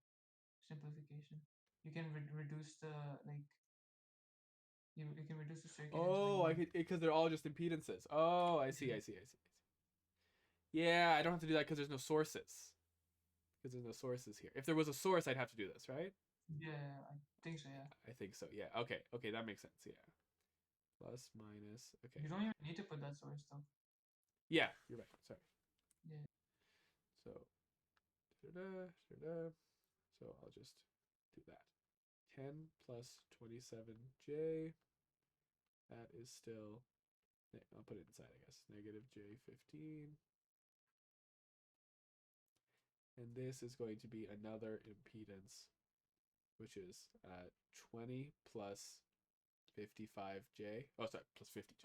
simplification. You can reduce the like. You can reduce the circuit. Oh, I could, because they're all just impedances. Oh, I see. Yeah, I don't have to do that because there's no sources. Because there's no sources here. If there was a source, I'd have to do this, right? Yeah, I think so. Yeah. I think so. Yeah. Okay, that makes sense. Yeah. Plus, minus. Okay. You don't even need to put that source though. Yeah, you're right. Sorry. Yeah. So, so I'll just do that. 10 plus 27J. That is still, I'll put it inside, I guess. Negative J15. And this is going to be another impedance, which is 20 plus 55J. Oh, sorry, plus 50J.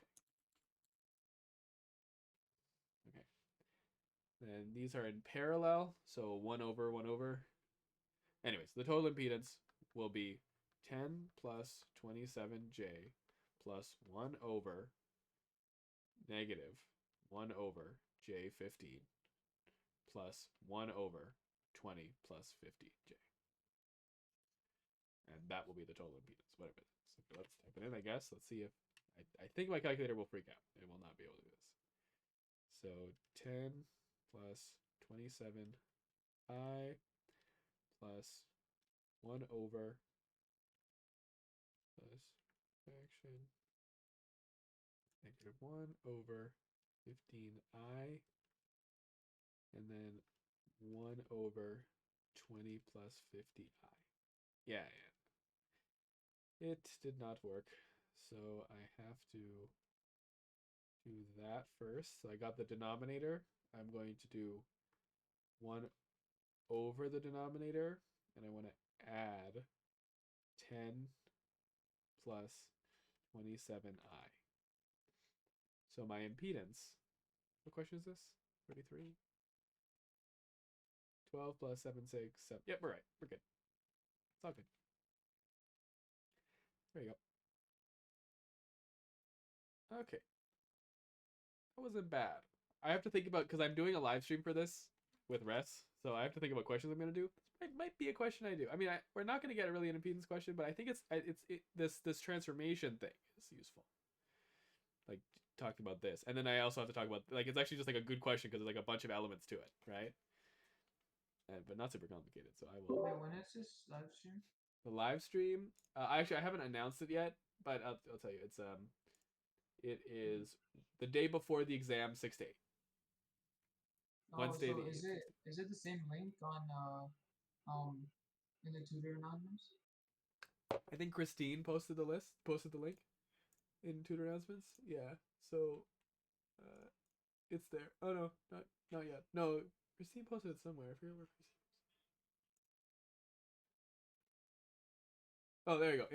Okay. And these are in parallel, so 1 over, 1 over. Anyways, the total impedance will be 10 plus 27J plus 1 over negative 1 over J15 plus 1 over 20 plus 50J. And that will be the total impedance, whatever it is. So let's type it in, I guess. Let's see if, I think my calculator will freak out. It will not be able to do this. So 10 plus 27I plus 1 over plus fraction negative 1 over 15I and then 1 over 20 plus 50I. Yeah. It did not work. So I have to do that first. So I got the denominator. I'm going to do 1 over the denominator, and I want to add 10 plus 27I. So my impedance, what question is this? 33? 12 plus 7, 6, 7. Yep, we're right. We're good. It's all good. There you go. Okay. That wasn't bad. I have to think about, because I'm doing a live stream for this with Res, so I have to think about questions I'm going to do. It might be a question I do. I mean, we're not going to get really an impedance question, but I think this transformation thing is useful. Like, talking about this. And then I also have to talk about, like, it's actually just like a good question because there's like a bunch of elements to it, right? But not super complicated, so I will. Wait, when is this live stream? The live stream, I haven't announced it yet, but I'll tell you, it is the day before the exam, 6 to 8. Wednesday. So is it the same link on in the tutor announcements? I think Christine posted the link in tutor announcements. Yeah, so it's there. Oh no, not yet. No, Christine posted it somewhere. I forget where Christine. Oh, there you go.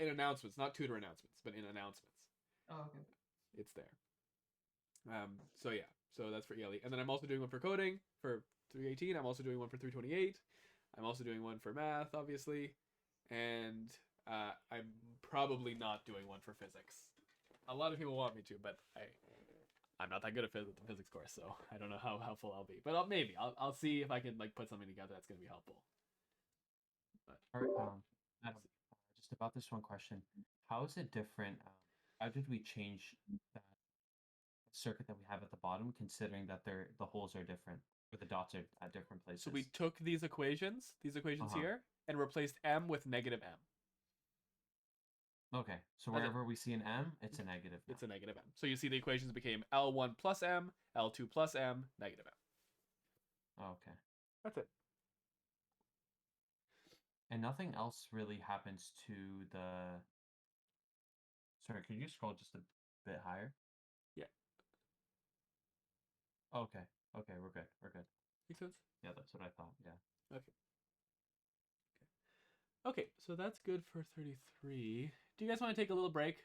In announcements, not tutor announcements, but in announcements. Oh, okay. It's there. So yeah, so that's for ELE, and then I'm also doing one for coding for 318. I'm also doing one for 328. I'm also doing one for math, obviously, and I'm probably not doing one for physics. A lot of people want me to, but I'm not that good at the physics course, so I don't know how helpful I'll be. But I'll see if I can like put something together that's gonna be helpful. But All right, Adam, just about this one question: how is it different? How did we change that circuit that we have at the bottom, considering that the holes are different, or the dots are at different places? So we took these equations here, and replaced m with negative m. Okay, so wherever we see an m, it's a negative. Now. It's a negative m. So you see the equations became L1 plus m, L2 plus m, negative m. Okay. That's it. And nothing else really happens to the... Sorry, could you scroll just a bit higher? Yeah. Okay. Okay, we're good. We're good. Makes sense? Yeah, that's what I thought. Yeah. Okay, so that's good for 33. Do you guys want to take a little break?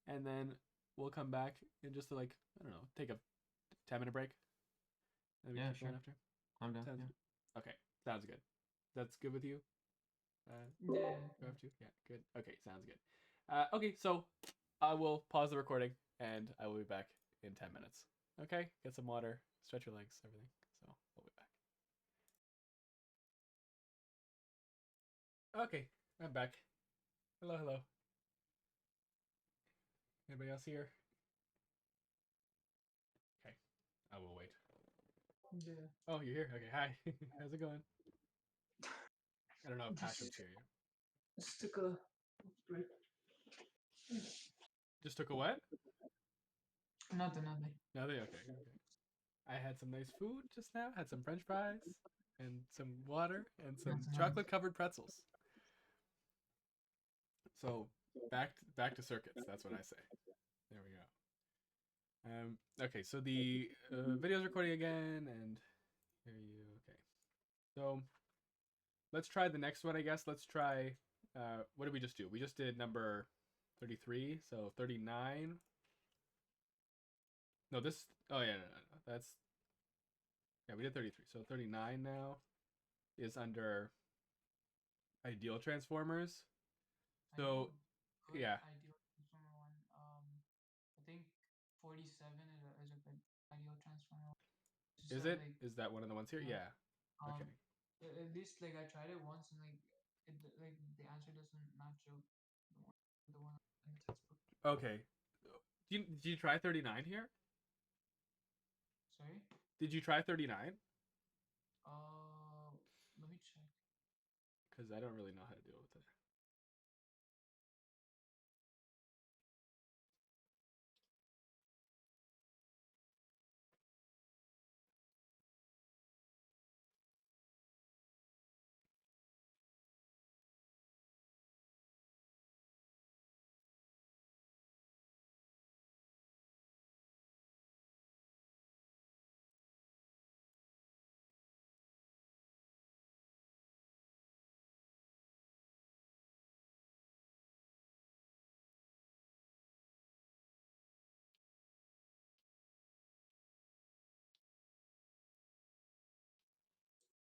And then we'll come back and just like, I don't know, take a 10-minute break? And we Yeah, keep sure. going after? I'm done. Sounds Yeah. good. Okay, sounds good. That's good with you? Yeah. You have to? Yeah, good. Okay, sounds good. Okay, so I will pause the recording and I will be back in 10 minutes. Okay, get some water, stretch your legs, everything. So we'll be back. Okay, I'm back. Hello, hello. Anybody else here? Okay, I will wait. Yeah. Oh, you're here? Okay, hi. How's it going? I don't know if Ash would cheer you. Just took a break. Just took a what? Nothing. Nothing? Okay. I had some nice food just now. Had some French fries and some water and some That's nice. chocolate-covered pretzels. So back to circuits. That's what I say. There we go. Okay, so the video's recording again, and here you. Okay, so let's try the next one. I guess let's try. What did we just do? We just did number 33. So 39. No, this. Oh yeah, no. That's. Yeah, we did 33. So 39 now is under ideal transformers. So yeah. Ideal transformer one. I think 47 is a good ideal transformer. Is it? Is that one of the ones here? Yeah. Okay. At least like I tried it once and like the answer doesn't match up the one in the textbook. Okay. Did you try 39 here? Sorry. Did you try 39? Let me check. Because I don't really know how to deal with it.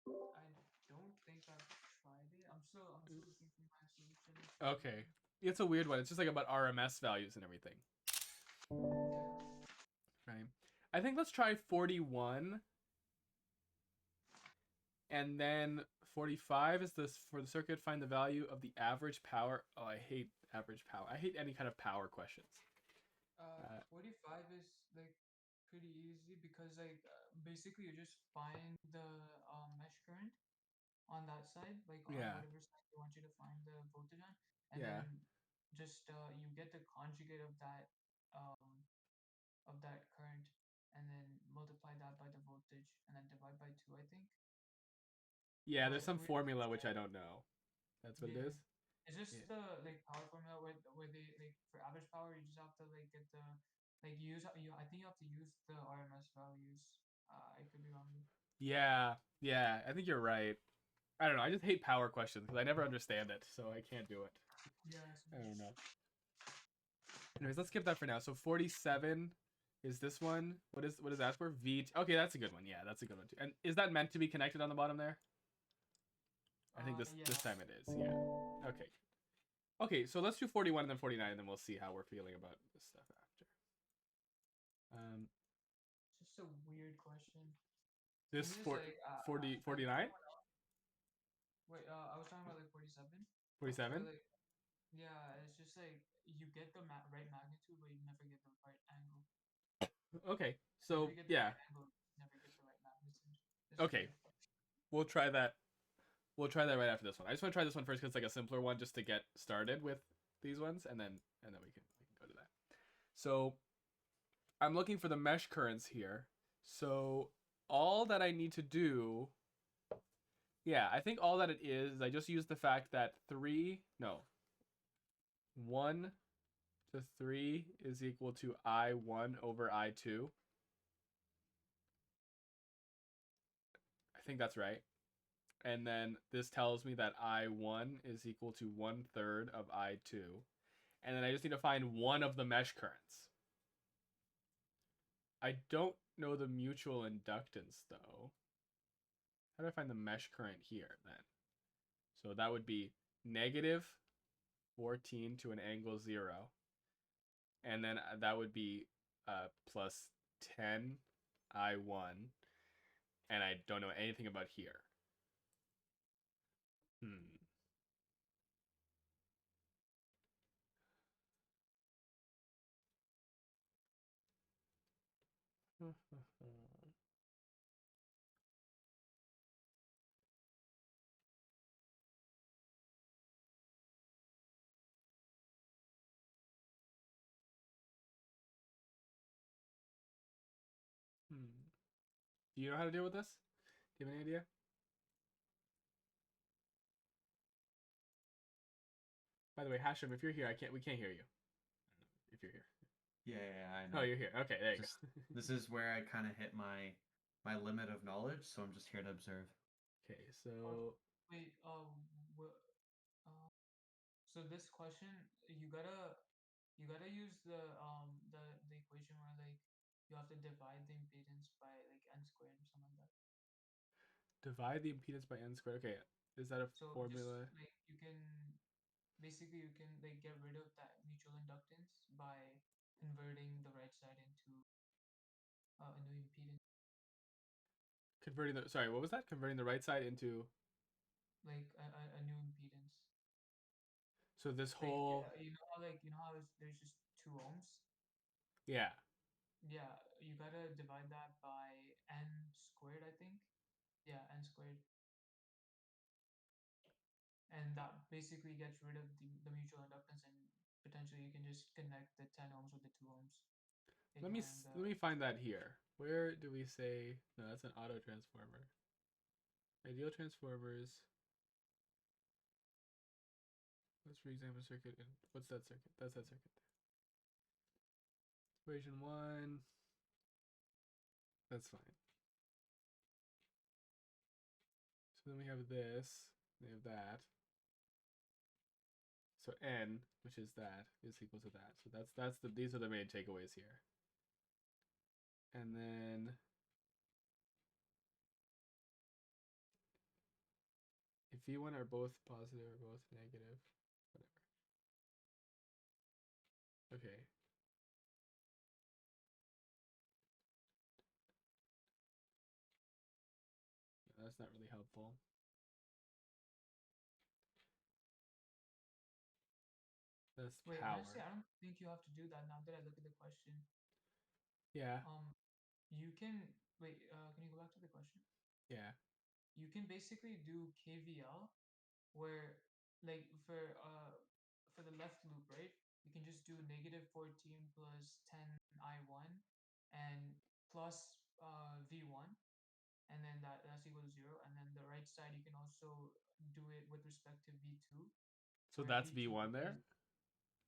I don't think I've tried it. I'm still looking for my solution. Okay. It's a weird one. It's just like about RMS values and everything. Right. I think let's try 41. And then 45 is this for the circuit. Find the value of the average power. Oh, I hate average power. I hate any kind of power questions. 45 is like pretty easy because like basically you just find the mesh current on that side, like on whatever side they want you to find the voltage on, and then just you get the conjugate of that current, and then multiply that by the voltage, and then divide by 2, I think. Yeah, there's some formula which I don't know. That's what it is. It's just the like power formula where they like for average power you just have to like get the like I think you have to use the RMS values. I could be wrong. Yeah, I think you're right. I don't know. I just hate power questions because I never understand it, so I can't do it. Yeah. I don't know. Anyways, let's skip that for now. So 47 is this one. What is that for? V. Okay, that's a good one. Yeah, that's a good one too. And is that meant to be connected on the bottom there? I think this Yes. time it is. Yeah. Okay. Okay, so let's do 41 and then 49, and then we'll see how we're feeling about this stuff after. Just a weird question. This Can you just, for like, 40, 49? Wait, I was talking about like 47. 47? Where, like, yeah, it's just like you get the right magnitude, but you never get the right angle. Okay, Whenever so you get the yeah. right angle, you never get the right magnitude. It's Okay, weird. we'll try that. We'll try that right after this one. I just want to try this one first because it's like a simpler one just to get started with these ones, and then we can go to that. So I'm looking for the mesh currents here. So all that I need to do, yeah, I think all that it is I just use the fact that 1 to 3 is equal to I1 over I2. I think that's right. And then this tells me that I1 is equal to 1/3 of I2. And then I just need to find one of the mesh currents. I don't know the mutual inductance though. How do I find the mesh current here then? So that would be negative 14 to an angle 0. And then that would be plus 10 I1. And I don't know anything about here. Do you know how to deal with this? Do you have any idea? By the way, Hashem, if you're here, we can't hear you. If you're here. Yeah, I know. Oh, you're here. Okay, there you Just, go. This is where I kind of hit my limit of knowledge, so I'm just here to observe. Okay, so Wait, so this question, you gotta use the equation where, like, you have to divide the impedance by like n squared or something like that. divide the impedance by n squared. Okay, is that a So formula? just like you can like get rid of that mutual inductance by converting the right side into a new impedance. What was that? Converting the right side into Like a new impedance. so this Like, whole you know how there's just 2 ohms. yeah. Yeah, you gotta divide that by n squared, I think. Yeah, n squared. And that basically gets rid of the mutual inductance, and potentially you can just connect the 10 ohms with the 2 ohms. Let me find that here. Where do we say no? That's an auto transformer. Ideal transformers. Let's re-examine circuit. And what's that circuit? That's that circuit. Equation 1. That's fine. So then we have this. We have that. So n, which is that, is equal to that. So these are the main takeaways here. And then if V1 are both positive or both negative, whatever. Okay. No, that's not really helpful. That's Wait, power. honestly, I don't think you have to do that now that I look at the question. Yeah. You can wait. Can you go back to the question? Yeah. You can basically do KVL, where, like, for the left loop, right? You can just do negative 14 plus 10 I1 and plus V1, and then that's equal to 0. And then the right side, you can also do it with respect to V2. So Where that's V2 V1 there?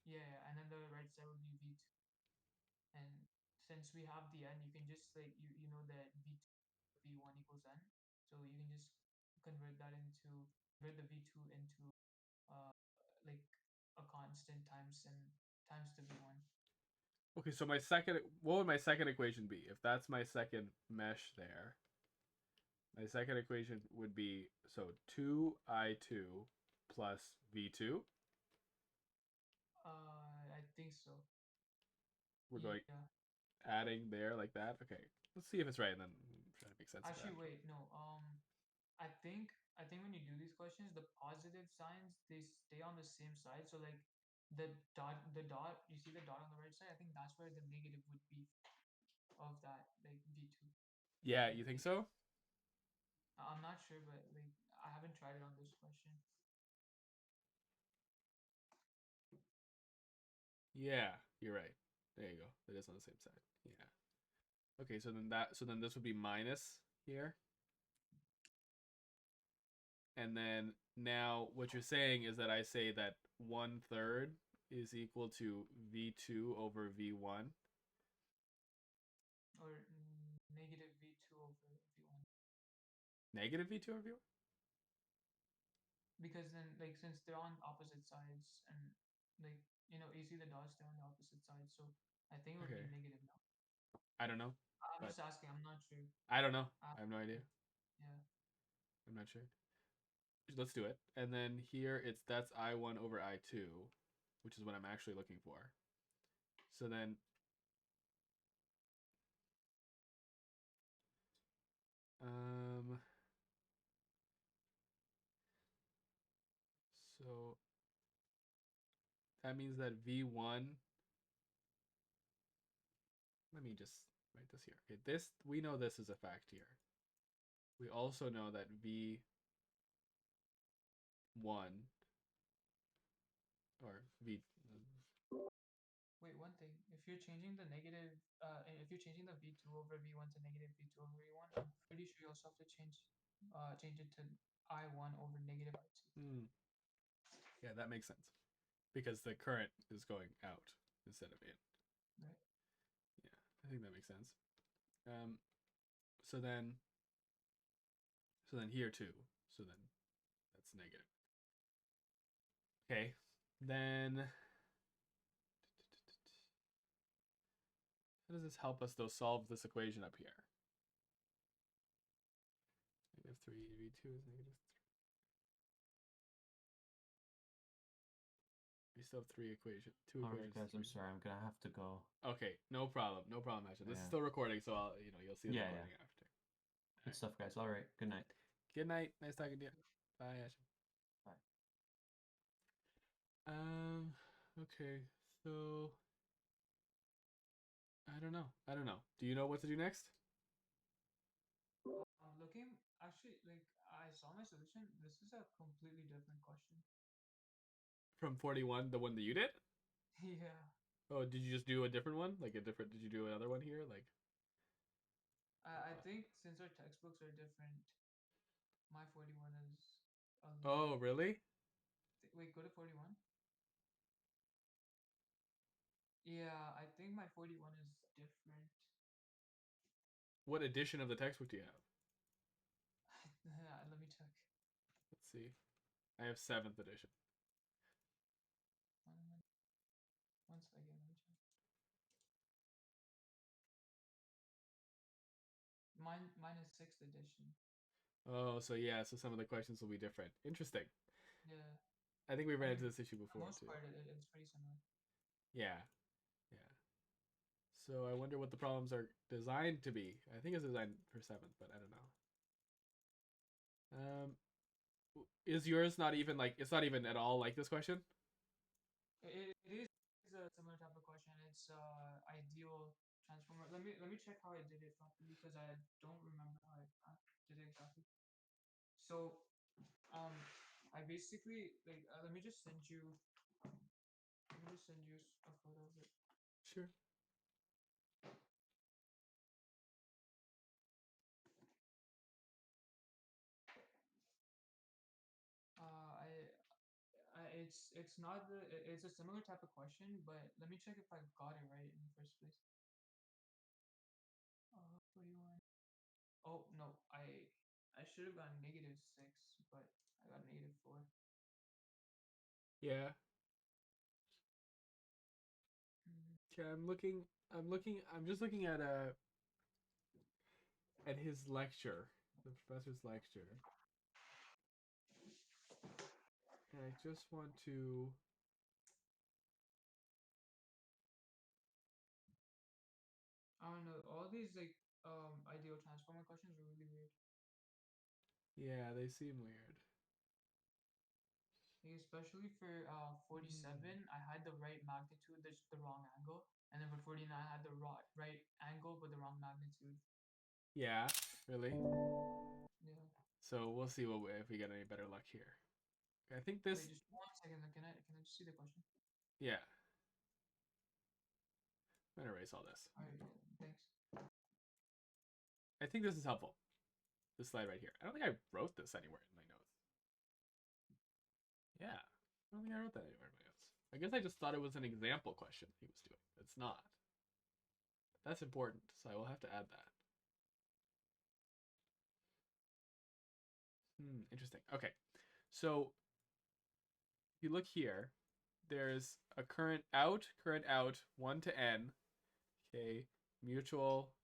yeah, and then the right side would be V2. And since we have the n, you can just, like, you know that V2 V1 equals n. So you can just convert the V2 into like a constant times the V1. Okay, so what would my second equation be? If that's my second mesh there, My second equation would be, so 2I2 plus V2. I think so. We're going Yeah. adding there like that. Okay, let's see if it's right, and then try to make sense Actually, of that. wait, no. I think when you do these questions, the positive signs they stay on the same side. So like the dot, you see the dot on the right side. I think that's where the negative would be of that, like V2. Yeah, you think so? I'm not sure, but like I haven't tried it on this question. Yeah, you're right. There you go. It is on the same side. Yeah. Okay, so then this would be minus here. And then now what you're saying is that I say that 1/3 is equal to V2 over V1. Or negative V2 over V1. Negative V2 over V1? Because then like since they're on opposite sides and like you see the dots, they're on the opposite sides, so I think it would be Okay. negative now. I don't know. I'm But just asking, I'm not sure. I don't know. uh, I have no idea. yeah. I'm not sure. Let's do it. And then here that's I1 over I2, which is what I'm actually looking for. So then so that means that V1, let me just write this here. Okay, this, we know this is a fact here. We also know that V1 or V. Wait, one thing. If you're changing the negative, if you're changing the V2 over V1 to negative V2 over V1, I'm pretty sure you also have to change it to I1 over negative I2. Yeah, that makes sense because the current is going out instead of in. Right. Yeah, I think that makes sense. So then here too. So then that's negative. Okay, then how does this help us though solve this equation up here? -3 V2 is -3. We still have two equations. Guys, I'm sorry, I'm gonna have to go. Okay, no problem, Asher. This is Yeah. still recording, so you'll see the Yeah, recording yeah. after. Good stuff, guys. All right. Good night. Good night. Nice talking to you. Bye, Asher. Bye. Okay, so I don't know. Do you know what to do next? I'm looking, actually, like, I saw my solution. This is a completely different question. From 41, the one that you did? Yeah. Oh, did you just do a different one? Like a different, did you do another one here? Like, I think since our textbooks are different, my 41 is a oh, really? Wait, go to 41. Yeah, I think my 41 is different. What edition of the textbook do you have? Let me check. Let's see. I have 7th edition. One second, let me check. Mine is 6th edition. Oh, so yeah, so some of the questions will be different. Interesting. Yeah. I think we ran into this issue before most too. part, it's pretty similar. Yeah. Yeah. So I wonder what the problems are designed to be. I think it's designed for 7th, but I don't know. Is yours not even like, it's not even at all like this question? It is a similar type of question. It's ideal transformer. Let me check how I did it properly because I don't remember how I did it exactly. So I basically like let me just send you a photo of it. Sure. It's not it's a similar type of question, but let me check if I got it right in the first place. 41. Oh no, I should have gotten -6, but I got -4. Yeah. Okay, I'm just looking at his lecture. the professor's lecture. And I just want to... I don't know. All these like ideal transformer questions are really weird. Yeah, they seem weird. Like, especially for 47, I had the right magnitude, just the wrong angle. And then for 49, I had the right angle but the wrong magnitude. Yeah, really? Yeah. So we'll see if we get any better luck here. I think this... Wait, just 1 second. Can I just see the question? Yeah. I'm gonna erase all this. Alright, yeah, thanks. I think this is helpful. This slide right here. I don't think I wrote this anywhere in my notes. Yeah, I don't think I wrote that anywhere in my notes. I guess I just thought it was an example question he was doing. It's not. That's important, so I will have to add that. Interesting. Okay, so if you look here, there's a current out, 1 to n. Okay, mutual,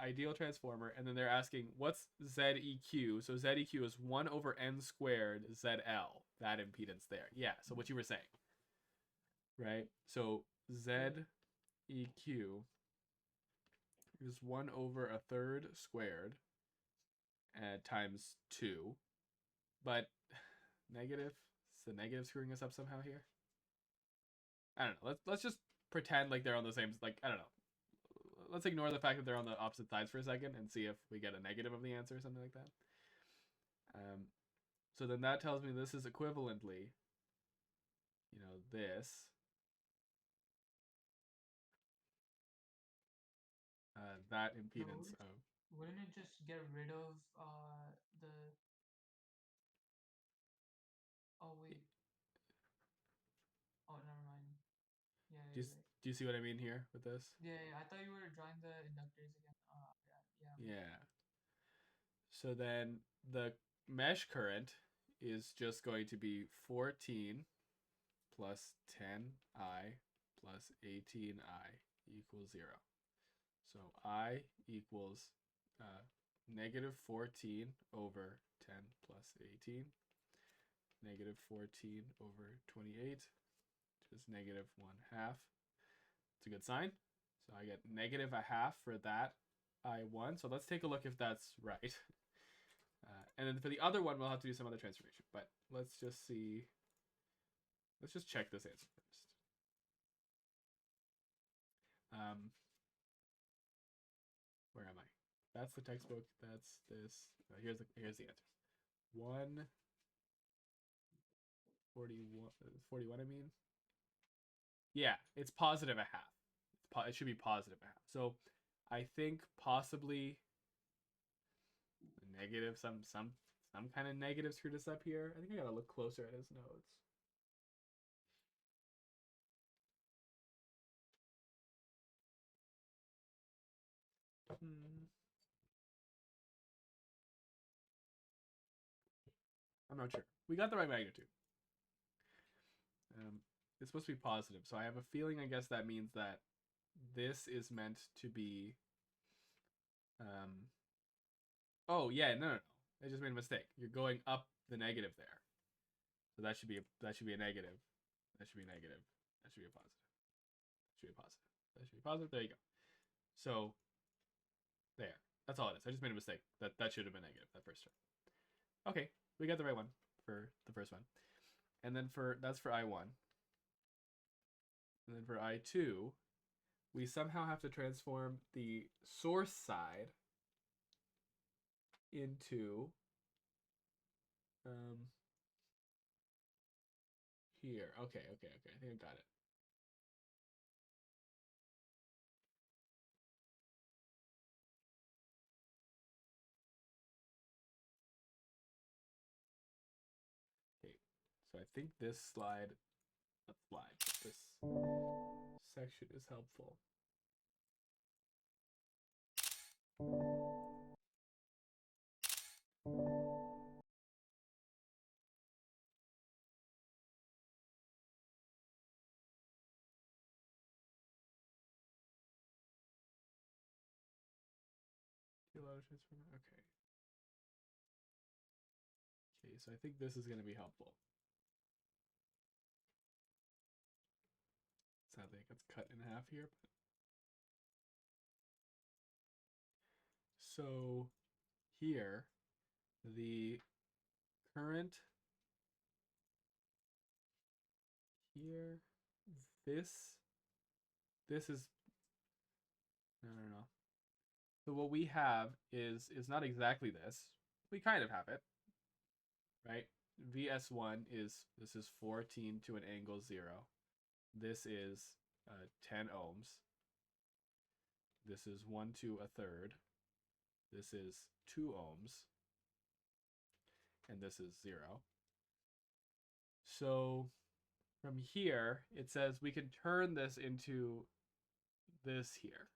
ideal transformer, and then they're asking what's ZEQ. So ZEQ is 1 over n squared ZL, that impedance there. Yeah, so what you were saying, right? So ZEQ is 1 over a third squared times 2, but negative. Is the negative screwing us up somehow here? I don't know. Let's just pretend like they're on the same, like, I don't know. Let's ignore the fact that they're on the opposite sides for a second and see if we get a negative of the answer or something like that. So then that tells me this is equivalently, this. That impedance of... Wouldn't it just get rid of the... Oh, wait. Oh, never mind. Yeah, Do you see what I mean here with this? Yeah, I thought you were drawing the inductors again. Yeah. Yeah. So then the mesh current is just going to be 14 plus 10I plus 18I equals 0. So I equals negative 14 over 10 plus 18, negative 14 over 28, which is negative 1/2. It's a good sign. So I get negative 1/2 for that I1. So let's take a look if that's right. And then for the other one, we'll have to do some other transformation. But let's just see. Let's just check this answer first. Where am I? That's the textbook. That's this. Here's the answers. 141. 41. I mean. Yeah, it's positive 1/2. It should be positive 1/2. So I think possibly negative, some kind of negative screwed us up here. I think I gotta look closer at his notes. I'm not sure. We got the right magnitude. It's supposed to be positive, so I have a feeling, I guess that means that this is meant to be... Oh, yeah, no. I just made a mistake. You're going up the negative there. So that should be a negative. That should be a negative. That should be a positive. That should be a positive. That should be positive. There you go. So there. That's all it is. I just made a mistake. That should have been negative, that first term. Okay, we got the right one for the first one. And then that's for I1. And then for I2, we somehow have to transform the source side into here. Okay. I think I got it. Okay, so I think this this section is helpful. A lot of transformer. Okay. properly. So I think this is going to be helpful. Sadly, it gets cut in half here. But... So here, the current here, this is, no. So what we have is not exactly this. We kind of have it, right? VS1 this is 14 to an angle 0. This is 10 ohms. This is 1 to a third. This is 2 ohms. And this is 0. So from here, it says we can turn this into this here.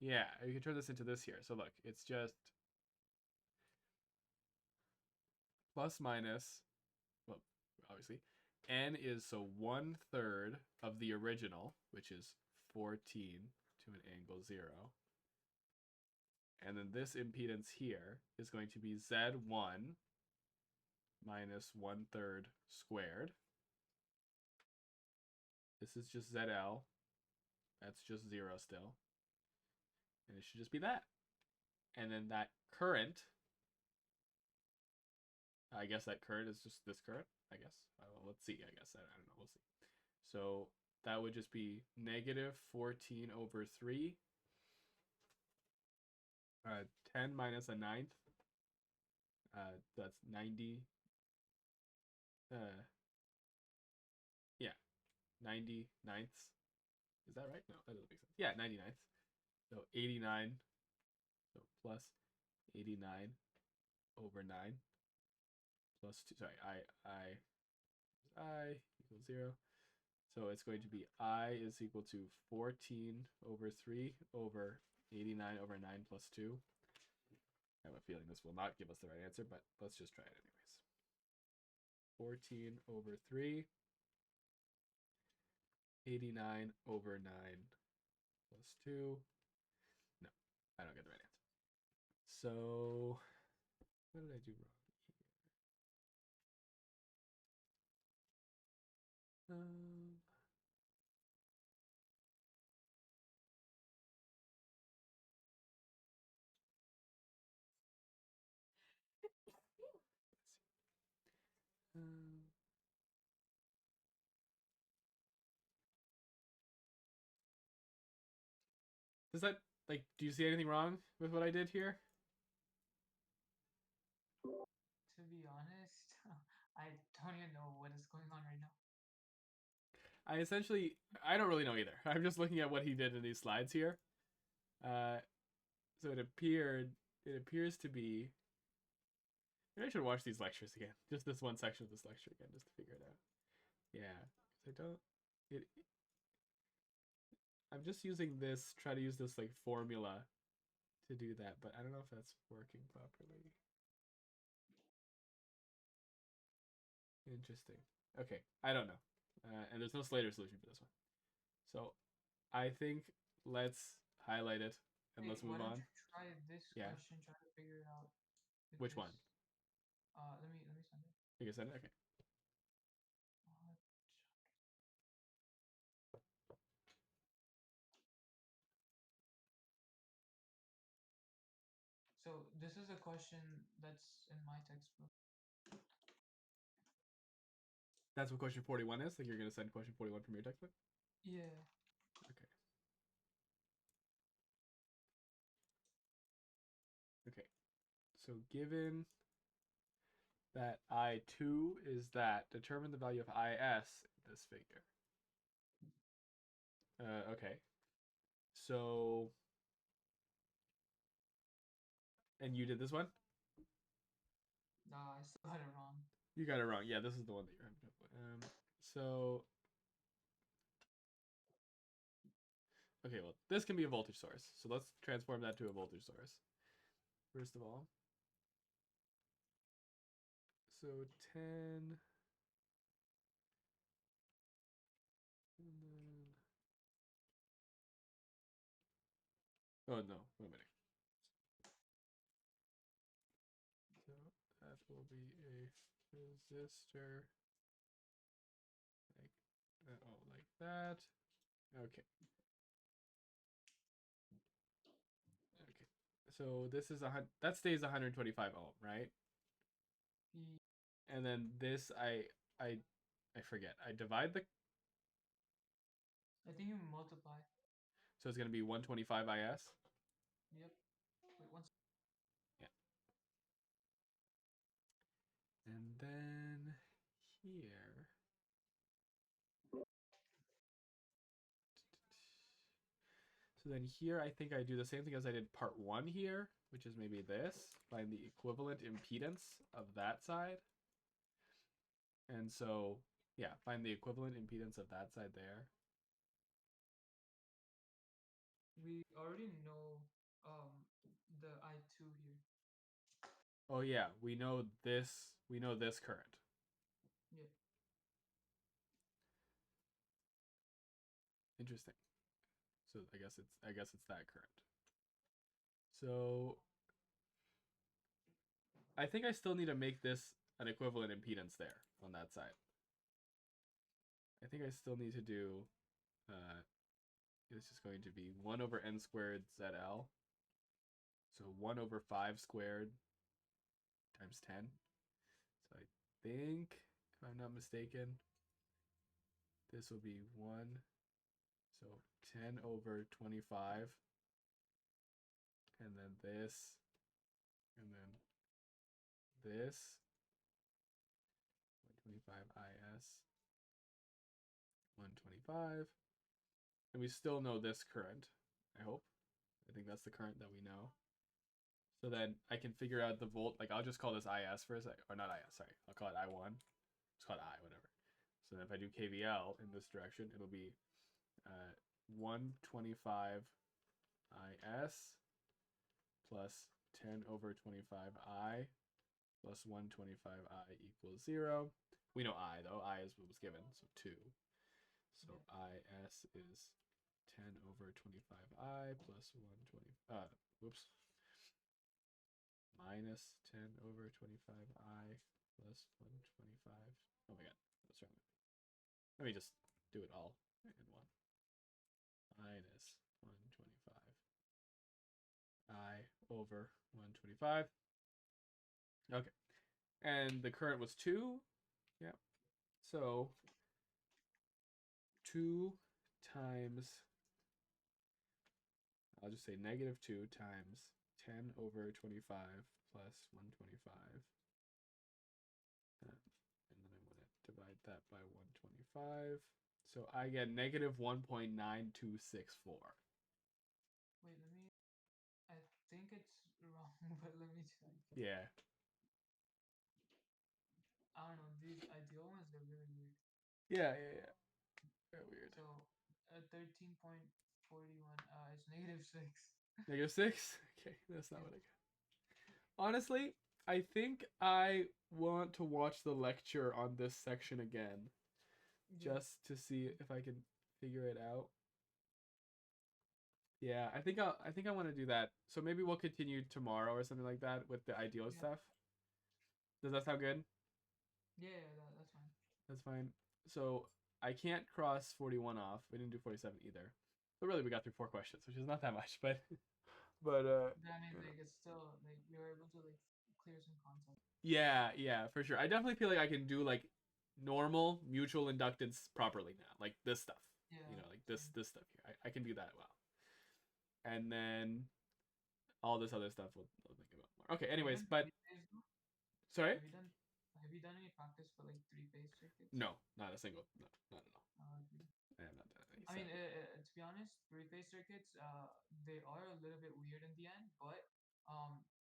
Yeah, you can turn this into this here. So look, it's just plus minus, well, obviously, n is so 1/3 of the original, which is 14 to an angle 0. And then this impedance here is going to be Z1 minus 1/3 squared. This is just ZL. That's just 0 still. And it should just be that. And then that current, I guess that current is just this current, I guess. Well, let's see, I guess. I don't know, we'll see. So that would just be negative 14 over 3. 10 minus a ninth. That's 90. Yeah, 90 ninths. Is that right? No, that doesn't make sense. Yeah, 90 ninths. So 89. So plus 89 over 9 plus 2. Sorry, I equals 0. So it's going to be I is equal to 14 over 3 over 89 over 9 plus 2. I have a feeling this will not give us the right answer, but let's just try it anyways. 14 over 3, 89 over 9 plus 2. No, I don't get the right answer. So what did I do wrong here? Does that, like, do you see anything wrong with what I did here? To be honest, I don't even know what is going on right now. I don't really know either. I'm just looking at what he did in these slides here. So it appears to be, maybe I should watch these lectures again. Just this one section of this lecture again, just to figure it out. Yeah, I'm just using this, try to use this like formula to do that, but I don't know if that's working properly. Interesting. Okay, I don't know. And there's no Slater solution for this one. So I think let's highlight it and let's move on. Why don't you try this question, try to figure it out. Which one? Let me send it. You can send it? Okay. So this is a question that's in my textbook. That's what question 41 is? Like you're going to send question 41 from your textbook? Yeah. Okay. Okay. So given that I2 is that, determine the value of IS in this figure. Okay. So, and you did this one? I still got it wrong. You got it wrong. Yeah, this is the one that you're having trouble with. So, okay, well, this can be a voltage source. So let's transform that to a voltage source. First of all. So 10. And then... Oh, no. Wait a minute. resistor like that. Okay. So this is that stays 125 ohm, right? And then this I forget. I divide the. I think you multiply. So it's gonna be 125 is. Yep. Wait, one. Yeah. And then here. So then here, I think I do the same thing as I did part 1 here, which is maybe this. Find the equivalent impedance of that side. And so, yeah, find the equivalent impedance of that side there. We already know the I2 here. Oh yeah, we know this current. Yeah. Interesting. So I guess it's that current. So I think I still need to make this an equivalent impedance there on that side. I think I still need to do it's just going to be 1 over n squared ZL. So 1 over 5 squared times 10. So I think, if I'm not mistaken, this will be 1. So 10 over 25. And then this. And then this. 125 is. 125. And we still know this current, I hope. I think that's the current that we know. So then I can figure out the volt. Like, I'll just call this IS for a sec. Or not IS, sorry. I'll call it I1. Just call it I, whatever. So then if I do KVL in this direction, it'll be 125 IS plus 10 over 25I plus 125I equals 0. We know I, though. I is what was given, so 2. So IS is 10 over 25I plus 120. Whoops. Minus 10 over 25I plus 125. Oh my god, that's wrong. Let me just do it all in one. Minus 125 I over 125. Okay. And the current was 2. Yeah. So 2 times, I'll just say negative 2 times 10 over 25 plus 125. And then I'm going to divide that by 125. So I get negative 1.9264. Wait, I think it's wrong, but let me check. Yeah. I don't know, these ideal ones, they're really weird. Yeah. Very weird. So, 13.41, it's negative 6. Negative 6? Okay, that's not what I got. Honestly, I think I want to watch the lecture on this section again. Just to see if I can figure it out. Yeah, I think I want to do that. So maybe we'll continue tomorrow or something like that with the ideal stuff. Does that sound good? Yeah, that's fine. That's fine. So I can't cross 41 off. We didn't do 47 either. But really, we got through 4 questions, which is not that much. But I mean, like, it's still like we were able to like clear some concepts. yeah, for sure. I definitely feel like I can do like normal mutual inductance properly now, like this stuff. Yeah. Like this stuff here. I can do that well. And then all this other stuff we'll think about more. Okay, anyways, but sorry. Have you done any practice for like 3-phase circuits? No, not a single. No, not at all. Okay. I have not done any. I mean, to be honest, 3-phase circuits, they are a little bit weird in the end, but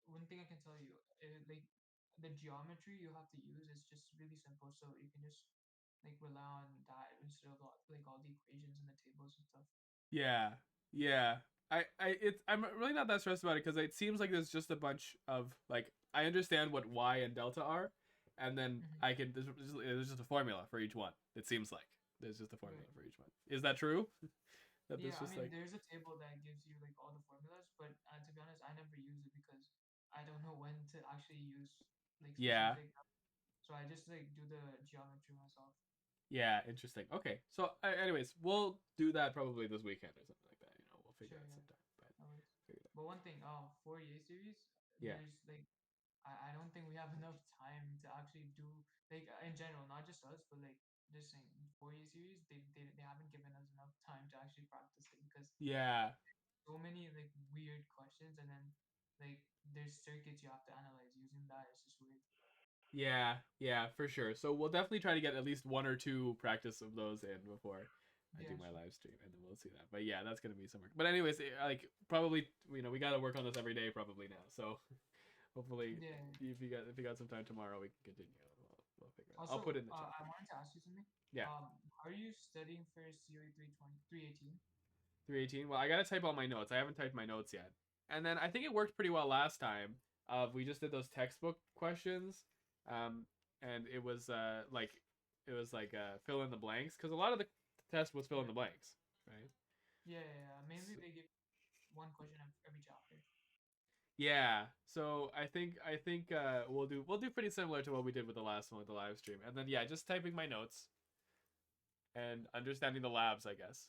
one thing I can tell you, like the geometry you have to use is just really simple, so you can just like rely on that instead of like all the equations and the tables and stuff. Yeah. I'm really not that stressed about it because it seems like there's just a bunch of like I understand what y and delta are, and then I can there's just a formula for each one. It seems like there's just a formula for each one. Is that true? Yeah, I mean, there's a table that gives you like all the formulas, but to be honest, I never use it because I don't know when to actually use like specific. So So I just like do the geometry myself. Yeah, interesting. Okay, so anyways, we'll do that probably this weekend or something like that. You know, we'll figure Sure, out yeah. sometime. But No worries. figure that. But one thing, for EA series, Yeah. there's like I don't think we have enough time to actually do like in general, not just us, but like just saying for EA series, they haven't given us enough time to actually practice it because Yeah. so many like weird questions and then like there's circuits you have to analyze using that. It's just weird. Yeah, for sure. So we'll definitely try to get at least 1 or 2 practice of those in before I do Yeah, my sure. live stream, and then we'll see that. But yeah, that's gonna be some work. But anyways, like probably we gotta work on this every day probably now. So hopefully, Yeah. if you got some time tomorrow, we can continue. We'll figure it out. I'll Also, put it in the chat. I wanted to ask you something. Yeah, Are you studying for COE 318? 318. Well, I gotta type all my notes. I haven't typed my notes yet. And then I think it worked pretty well last time. We just did those textbook questions, um, and it was fill in the blanks because a lot of the test was fill in the blanks, right? Yeah. Mainly So, they give one question every chapter. yeah. So I think we'll do pretty similar to what we did with the last one with the live stream, and then yeah, just typing my notes and understanding the labs, I guess.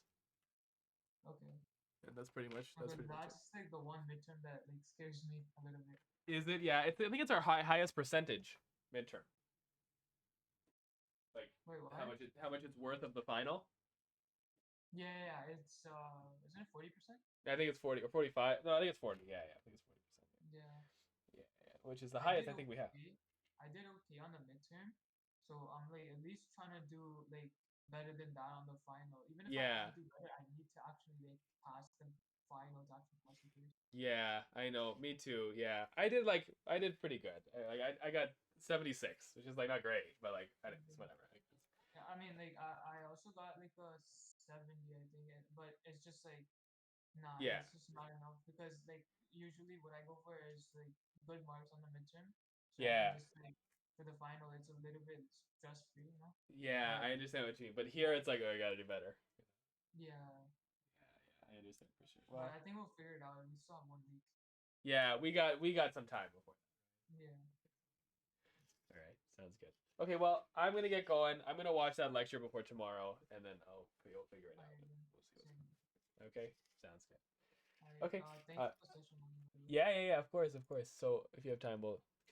Okay. And that's pretty much But it. that's like the one midterm that like scares me a little bit. Is it? Yeah, I think it's our highest percentage midterm. Like Wait, what? how much it's worth of the final. Yeah. It's isn't it 40%? I think it's 40 or 45. No, I think it's 40. Yeah, I think it's 40%. Yeah. Yeah, which is the highest I think we have. I did okay on the midterm, so I'm like at least trying to do like better than that on the final. Even if I Yeah. can't do better, I need to actually like pass the final to actually pass the quiz. Yeah, I know. Me too. Yeah, I did pretty good. I got 76, which is like not great, but like it's whatever. Yeah, I mean like I also got like a 70, I think, but it's just like nah, Yeah. it's just not enough because like usually what I go for is like good marks on the midterm, so I Yeah. can just like for the final it's a little bit stress free, you know. Yeah, I understand what you mean, but here it's like, oh, I gotta do better. Yeah. Yeah, I understand for sure. Well, but I think we'll figure it out. We still have 1 week. Yeah, we got some time before. Yeah. All right, sounds good. Okay, well, I'm gonna get going. I'm gonna watch that lecture before tomorrow, and then we'll figure it out. We'll see what's going on. Okay, sounds good. Okay. Thanks for the session. Yeah. Of course. So if you have time, we'll